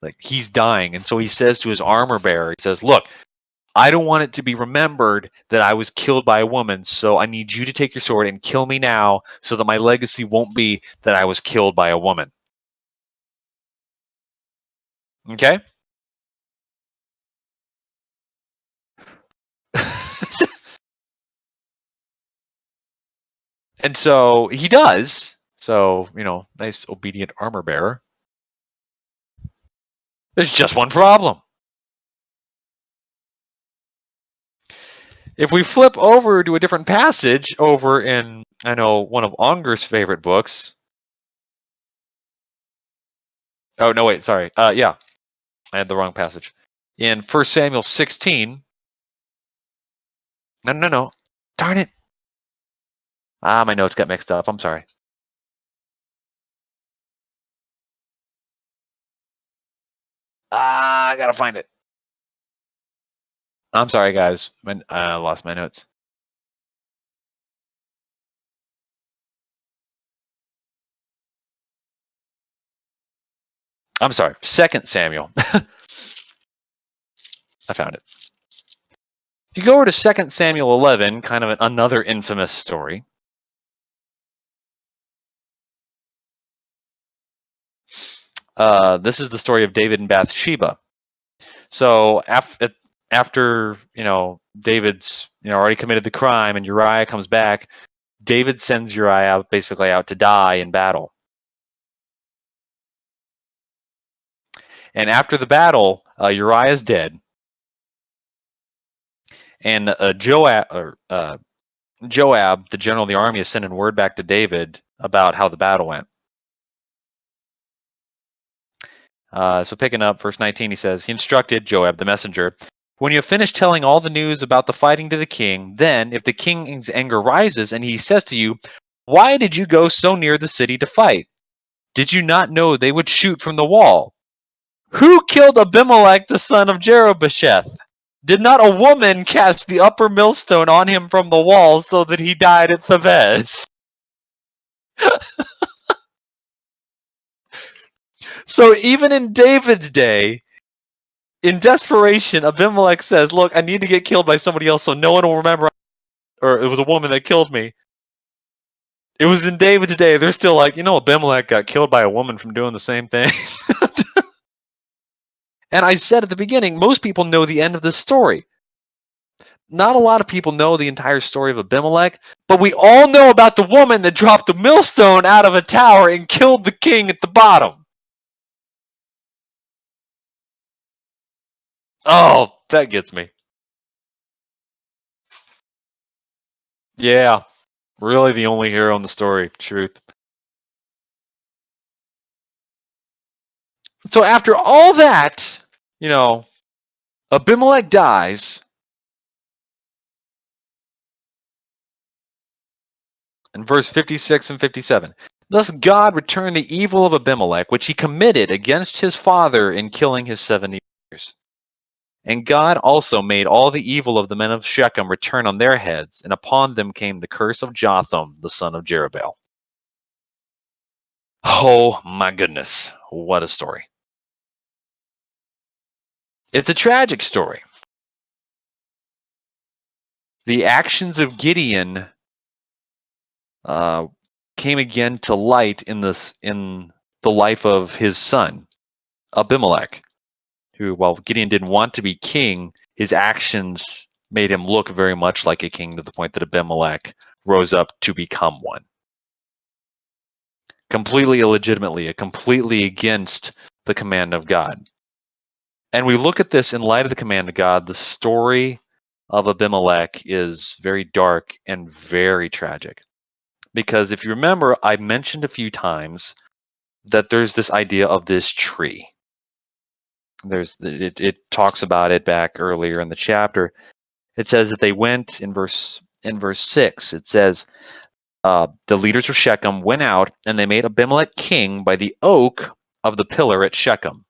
Like, he's dying. And so he says to his armor bearer, he says, look, I don't want it to be remembered that I was killed by a woman, so I need you to take your sword and kill me now so that my legacy won't be that I was killed by a woman. Okay? And so he does. So, nice obedient armor bearer. There's just one problem. If we flip over to a different passage over in, I know, one of Onger's favorite books. Oh, no, wait, sorry. Yeah, I had the wrong passage. In 1 Samuel 16. No. Darn it. My notes got mixed up. I'm sorry. I gotta find it. I'm sorry, guys. I lost my notes. I'm sorry. 2 Samuel. I found it. If you go over to 2 Samuel 11, kind of another infamous story. This is the story of David and Bathsheba. So after David's already committed the crime and Uriah comes back, David sends Uriah basically out to die in battle. And after the battle, Uriah is dead, and Joab, the general of the army, is sending word back to David about how the battle went. So picking up verse 19, he says, he instructed Joab the messenger, when you have finished telling all the news about the fighting to the king, then if the king's anger rises and he says to you, why did you go so near the city to fight? Did you not know they would shoot from the wall? Who killed Abimelech the son of Jerubbesheth? Did not a woman cast the upper millstone on him from the wall so that he died at Thebez? So even in David's day, in desperation, Abimelech says, look, I need to get killed by somebody else so no one will remember, or it was a woman that killed me. It was in David's day. They're still like, Abimelech got killed by a woman from doing the same thing. And I said at the beginning, most people know the end of this story. not a lot of people know the entire story of Abimelech, but we all know about the woman that dropped a millstone out of a tower and killed the king at the bottom. Oh, that gets me. Yeah, really the only hero in the story, truth. So after all that, Abimelech dies. In verse 56 and 57. Thus God returned the evil of Abimelech, which he committed against his father in killing his 70 brothers. And God also made all the evil of the men of Shechem return on their heads, and upon them came the curse of Jotham, the son of Jerubbaal. Oh my goodness, what a story. It's a tragic story. The actions of Gideon came again to light in the life of his son, Abimelech, who, while Gideon didn't want to be king, his actions made him look very much like a king, to the point that Abimelech rose up to become one. Completely illegitimately, completely against the command of God. And we look at this in light of the command of God. The story of Abimelech is very dark and very tragic. Because if you remember, I mentioned a few times that there's this idea of this tree. It talks about it back earlier in the chapter. It says that they went in verse 6. It says the leaders of Shechem went out and they made Abimelech king by the oak of the pillar at Shechem.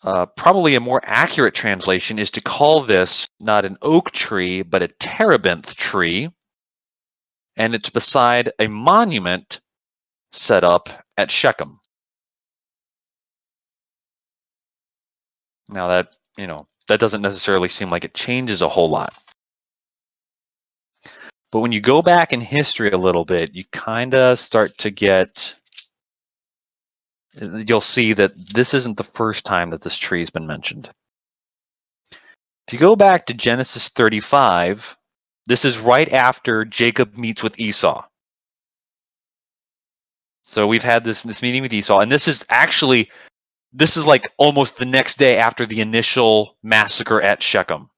Probably a more accurate translation is to call this not an oak tree, but a terebinth tree. And it's beside a monument set up at Shechem. Now that doesn't necessarily seem like it changes a whole lot. But when you go back in history a little bit, you kind of start to you'll see that this isn't the first time that this tree has been mentioned. If you go back to Genesis 35, this is right after Jacob meets with Esau. So we've had this meeting with Esau, and this is like almost the next day after the initial massacre at Shechem.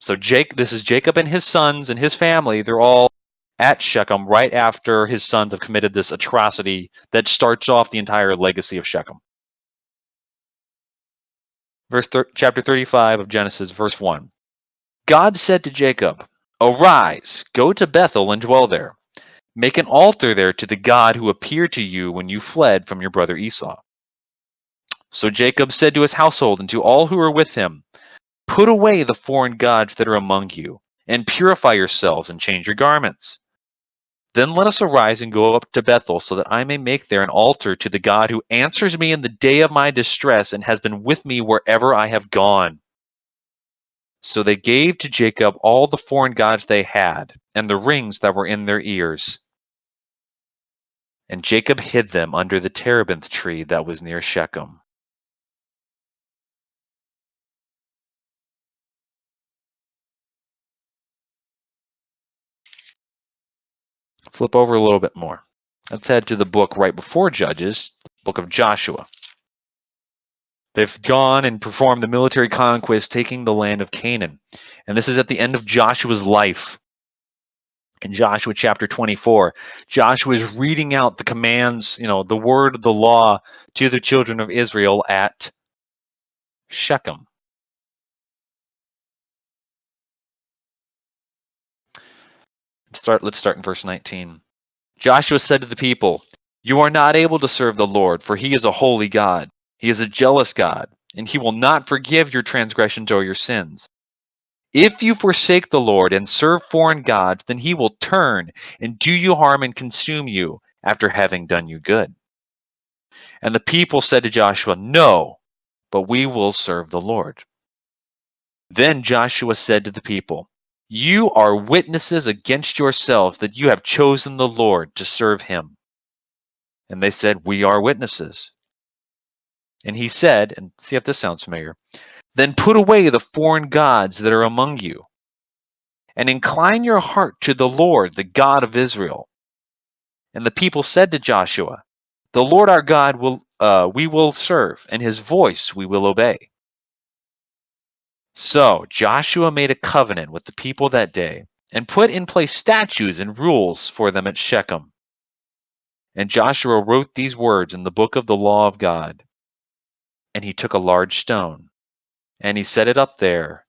So this is Jacob and his sons and his family. They're all at Shechem right after his sons have committed this atrocity that starts off the entire legacy of Shechem. Chapter 35 of Genesis, verse 1. God said to Jacob, "Arise, go to Bethel and dwell there. Make an altar there to the God who appeared to you when you fled from your brother Esau." So Jacob said to his household and to all who were with him, "Put away the foreign gods that are among you, and purify yourselves and change your garments. Then let us arise and go up to Bethel, so that I may make there an altar to the God who answers me in the day of my distress and has been with me wherever I have gone." So they gave to Jacob all the foreign gods they had, and the rings that were in their ears. And Jacob hid them under the terebinth tree that was near Shechem. Flip over a little bit more. Let's head to the book right before Judges, the book of Joshua. They've gone and performed the military conquest, taking the land of Canaan. And this is at the end of Joshua's life. In Joshua chapter 24, Joshua is reading out the commands, the word of the law to the children of Israel at Shechem. Let's start in verse 19. Joshua said to the people, "You are not able to serve the Lord, for he is a holy God. He is a jealous God, and he will not forgive your transgressions or your sins. If you forsake the Lord and serve foreign gods, then he will turn and do you harm and consume you after having done you good." And the people said to Joshua, "No, but we will serve the Lord." Then Joshua said to the people, "You are witnesses against yourselves that you have chosen the Lord to serve him." And they said, "We are witnesses." And he said, and see if this sounds familiar, Then put away the foreign gods that are among you, and incline your heart to the Lord, the God of Israel. And the people said to Joshua, the Lord our God we will serve, and his voice we will obey. So Joshua made a covenant with the people that day, and put in place statutes and rules for them at Shechem. And Joshua wrote these words in the book of the law of God. And he took a large stone, and he set it up there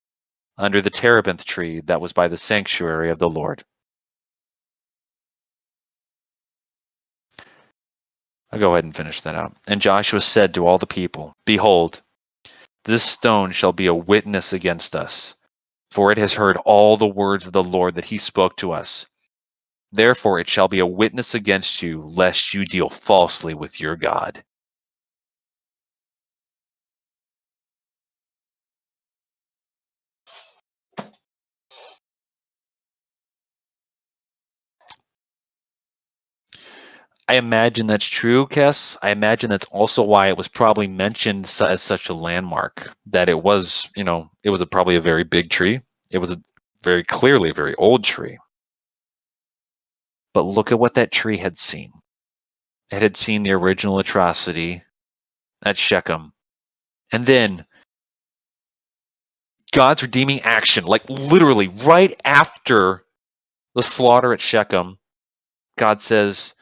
under the terebinth tree that was by the sanctuary of the Lord. I'll go ahead and finish that out. And Joshua said to all the people, behold, this stone shall be a witness against us, for it has heard all the words of the Lord that he spoke to us. Therefore it shall be a witness against you, lest you deal falsely with your God. I imagine that's true, Kess. I imagine that's also why it was probably mentioned as such a landmark, that it was, it was probably a very big tree. It was very clearly a very old tree. But look at what that tree had seen. It had seen the original atrocity at Shechem. And then God's redeeming action, like literally right after the slaughter at Shechem, God says,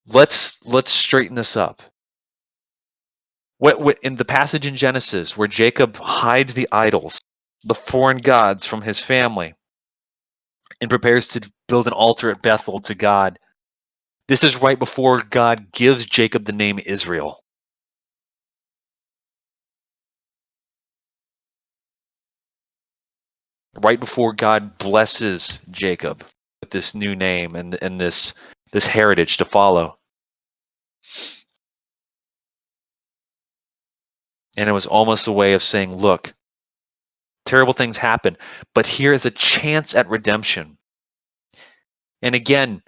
let's straighten this up. What in the passage in Genesis where Jacob hides the idols, the foreign gods from his family, and prepares to build an altar at Bethel to God. This is right before God gives Jacob the name Israel. Right before God blesses Jacob with this new name and this heritage to follow. And it was almost a way of saying, look, terrible things happen, but here is a chance at redemption. And again,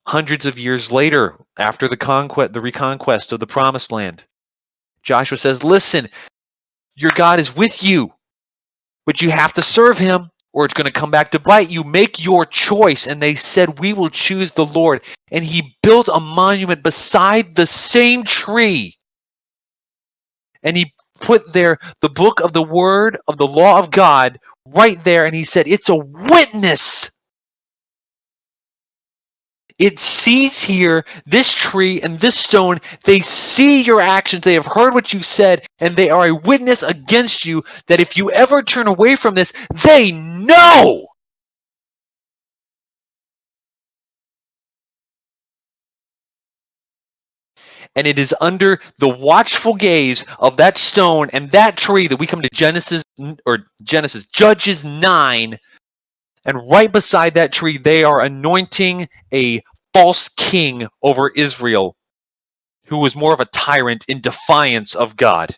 hundreds of years later, after the reconquest of the Promised Land, Joshua says, listen, your God is with you, but you have to serve him or it's going to come back to bite you. Make your choice. And they said, we will choose the Lord. And he built a monument beside the same tree. And he put there the book of the word of the law of God right there. And he said, it's a witness. It sees here, this tree and this stone, they see your actions, they have heard what you said, and they are a witness against you that if you ever turn away from this, they know. And it is under the watchful gaze of that stone and that tree that we come to Judges 9, and right beside that tree, they are anointing a false king over Israel, who was more of a tyrant in defiance of God.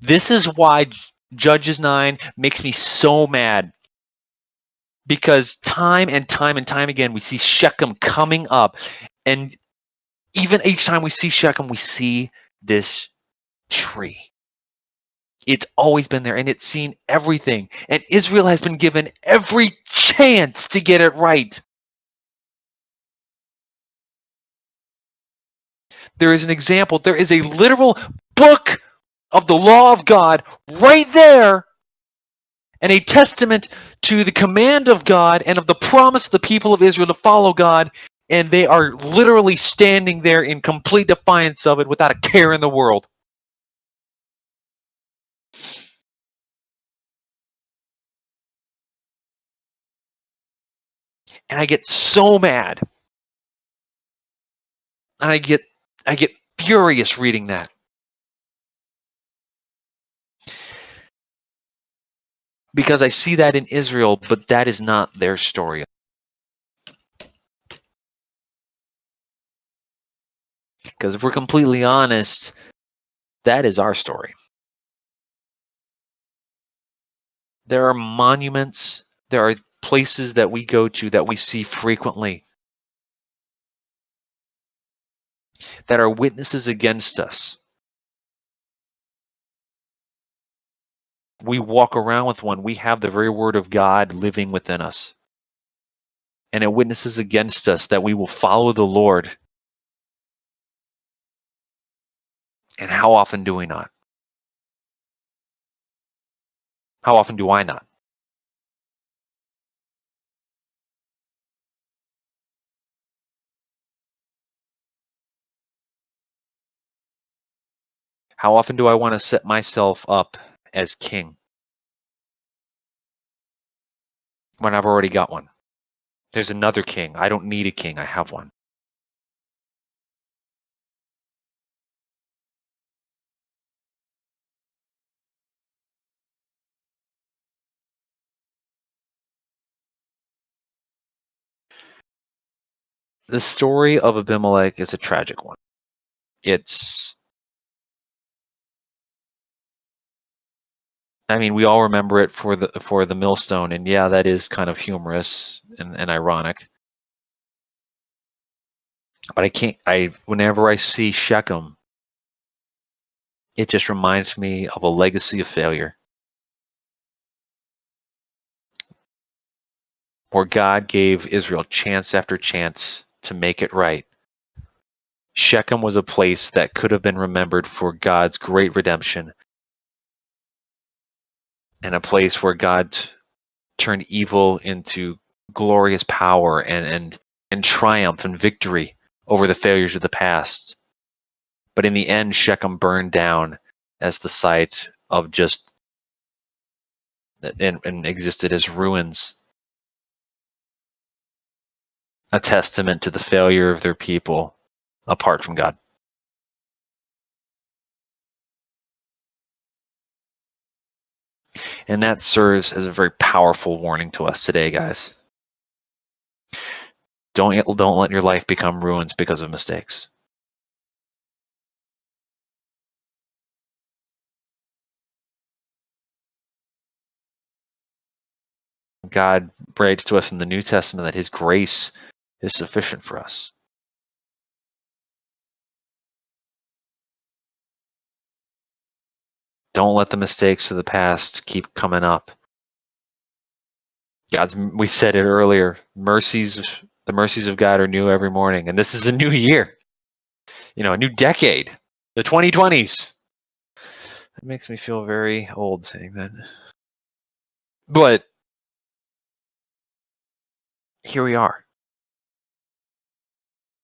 This is why Judges 9 makes me so mad. Because time and time and time again, we see Shechem coming up. And even each time we see Shechem, we see this tree. It's always been there, and it's seen everything. And Israel has been given every chance to get it right. There is an example. There is a literal book of the law of God right there, and a testament to the command of God and of the promise of the people of Israel to follow God, and they are literally standing there in complete defiance of it without a care in the world. And I get so mad. And I get furious reading that. Because I see that in Israel, but that is not their story. Because if we're completely honest, that is our story. There are monuments, there are places that we go to that we see frequently. that are witnesses against us. We walk around with one. We have the very word of God living within us. And it witnesses against us that we will follow the Lord. And how often do we not? How often do I not? How often do I want to set myself up as king when I've already got one? There's another king. I don't need a king. I have one. The story of Abimelech is a tragic one. We all remember it for the millstone, and yeah, that is kind of humorous and ironic. But whenever I see Shechem, it just reminds me of a legacy of failure, where God gave Israel chance after chance to make it right. Shechem was a place that could have been remembered for God's great redemption, and a place where God turned evil into glorious power and triumph and victory over the failures of the past. But in the end, Shechem burned down as the site of just and existed as ruins, a testament to the failure of their people apart from God. And that serves as a very powerful warning to us today, guys. Don't let your life become ruins because of mistakes. God writes to us in the New Testament that his grace is sufficient for us. Don't let the mistakes of the past keep coming up. We said it earlier, the mercies of God are new every morning, and this is a new year, a new decade, the 2020s. It makes me feel very old saying that. But here we are.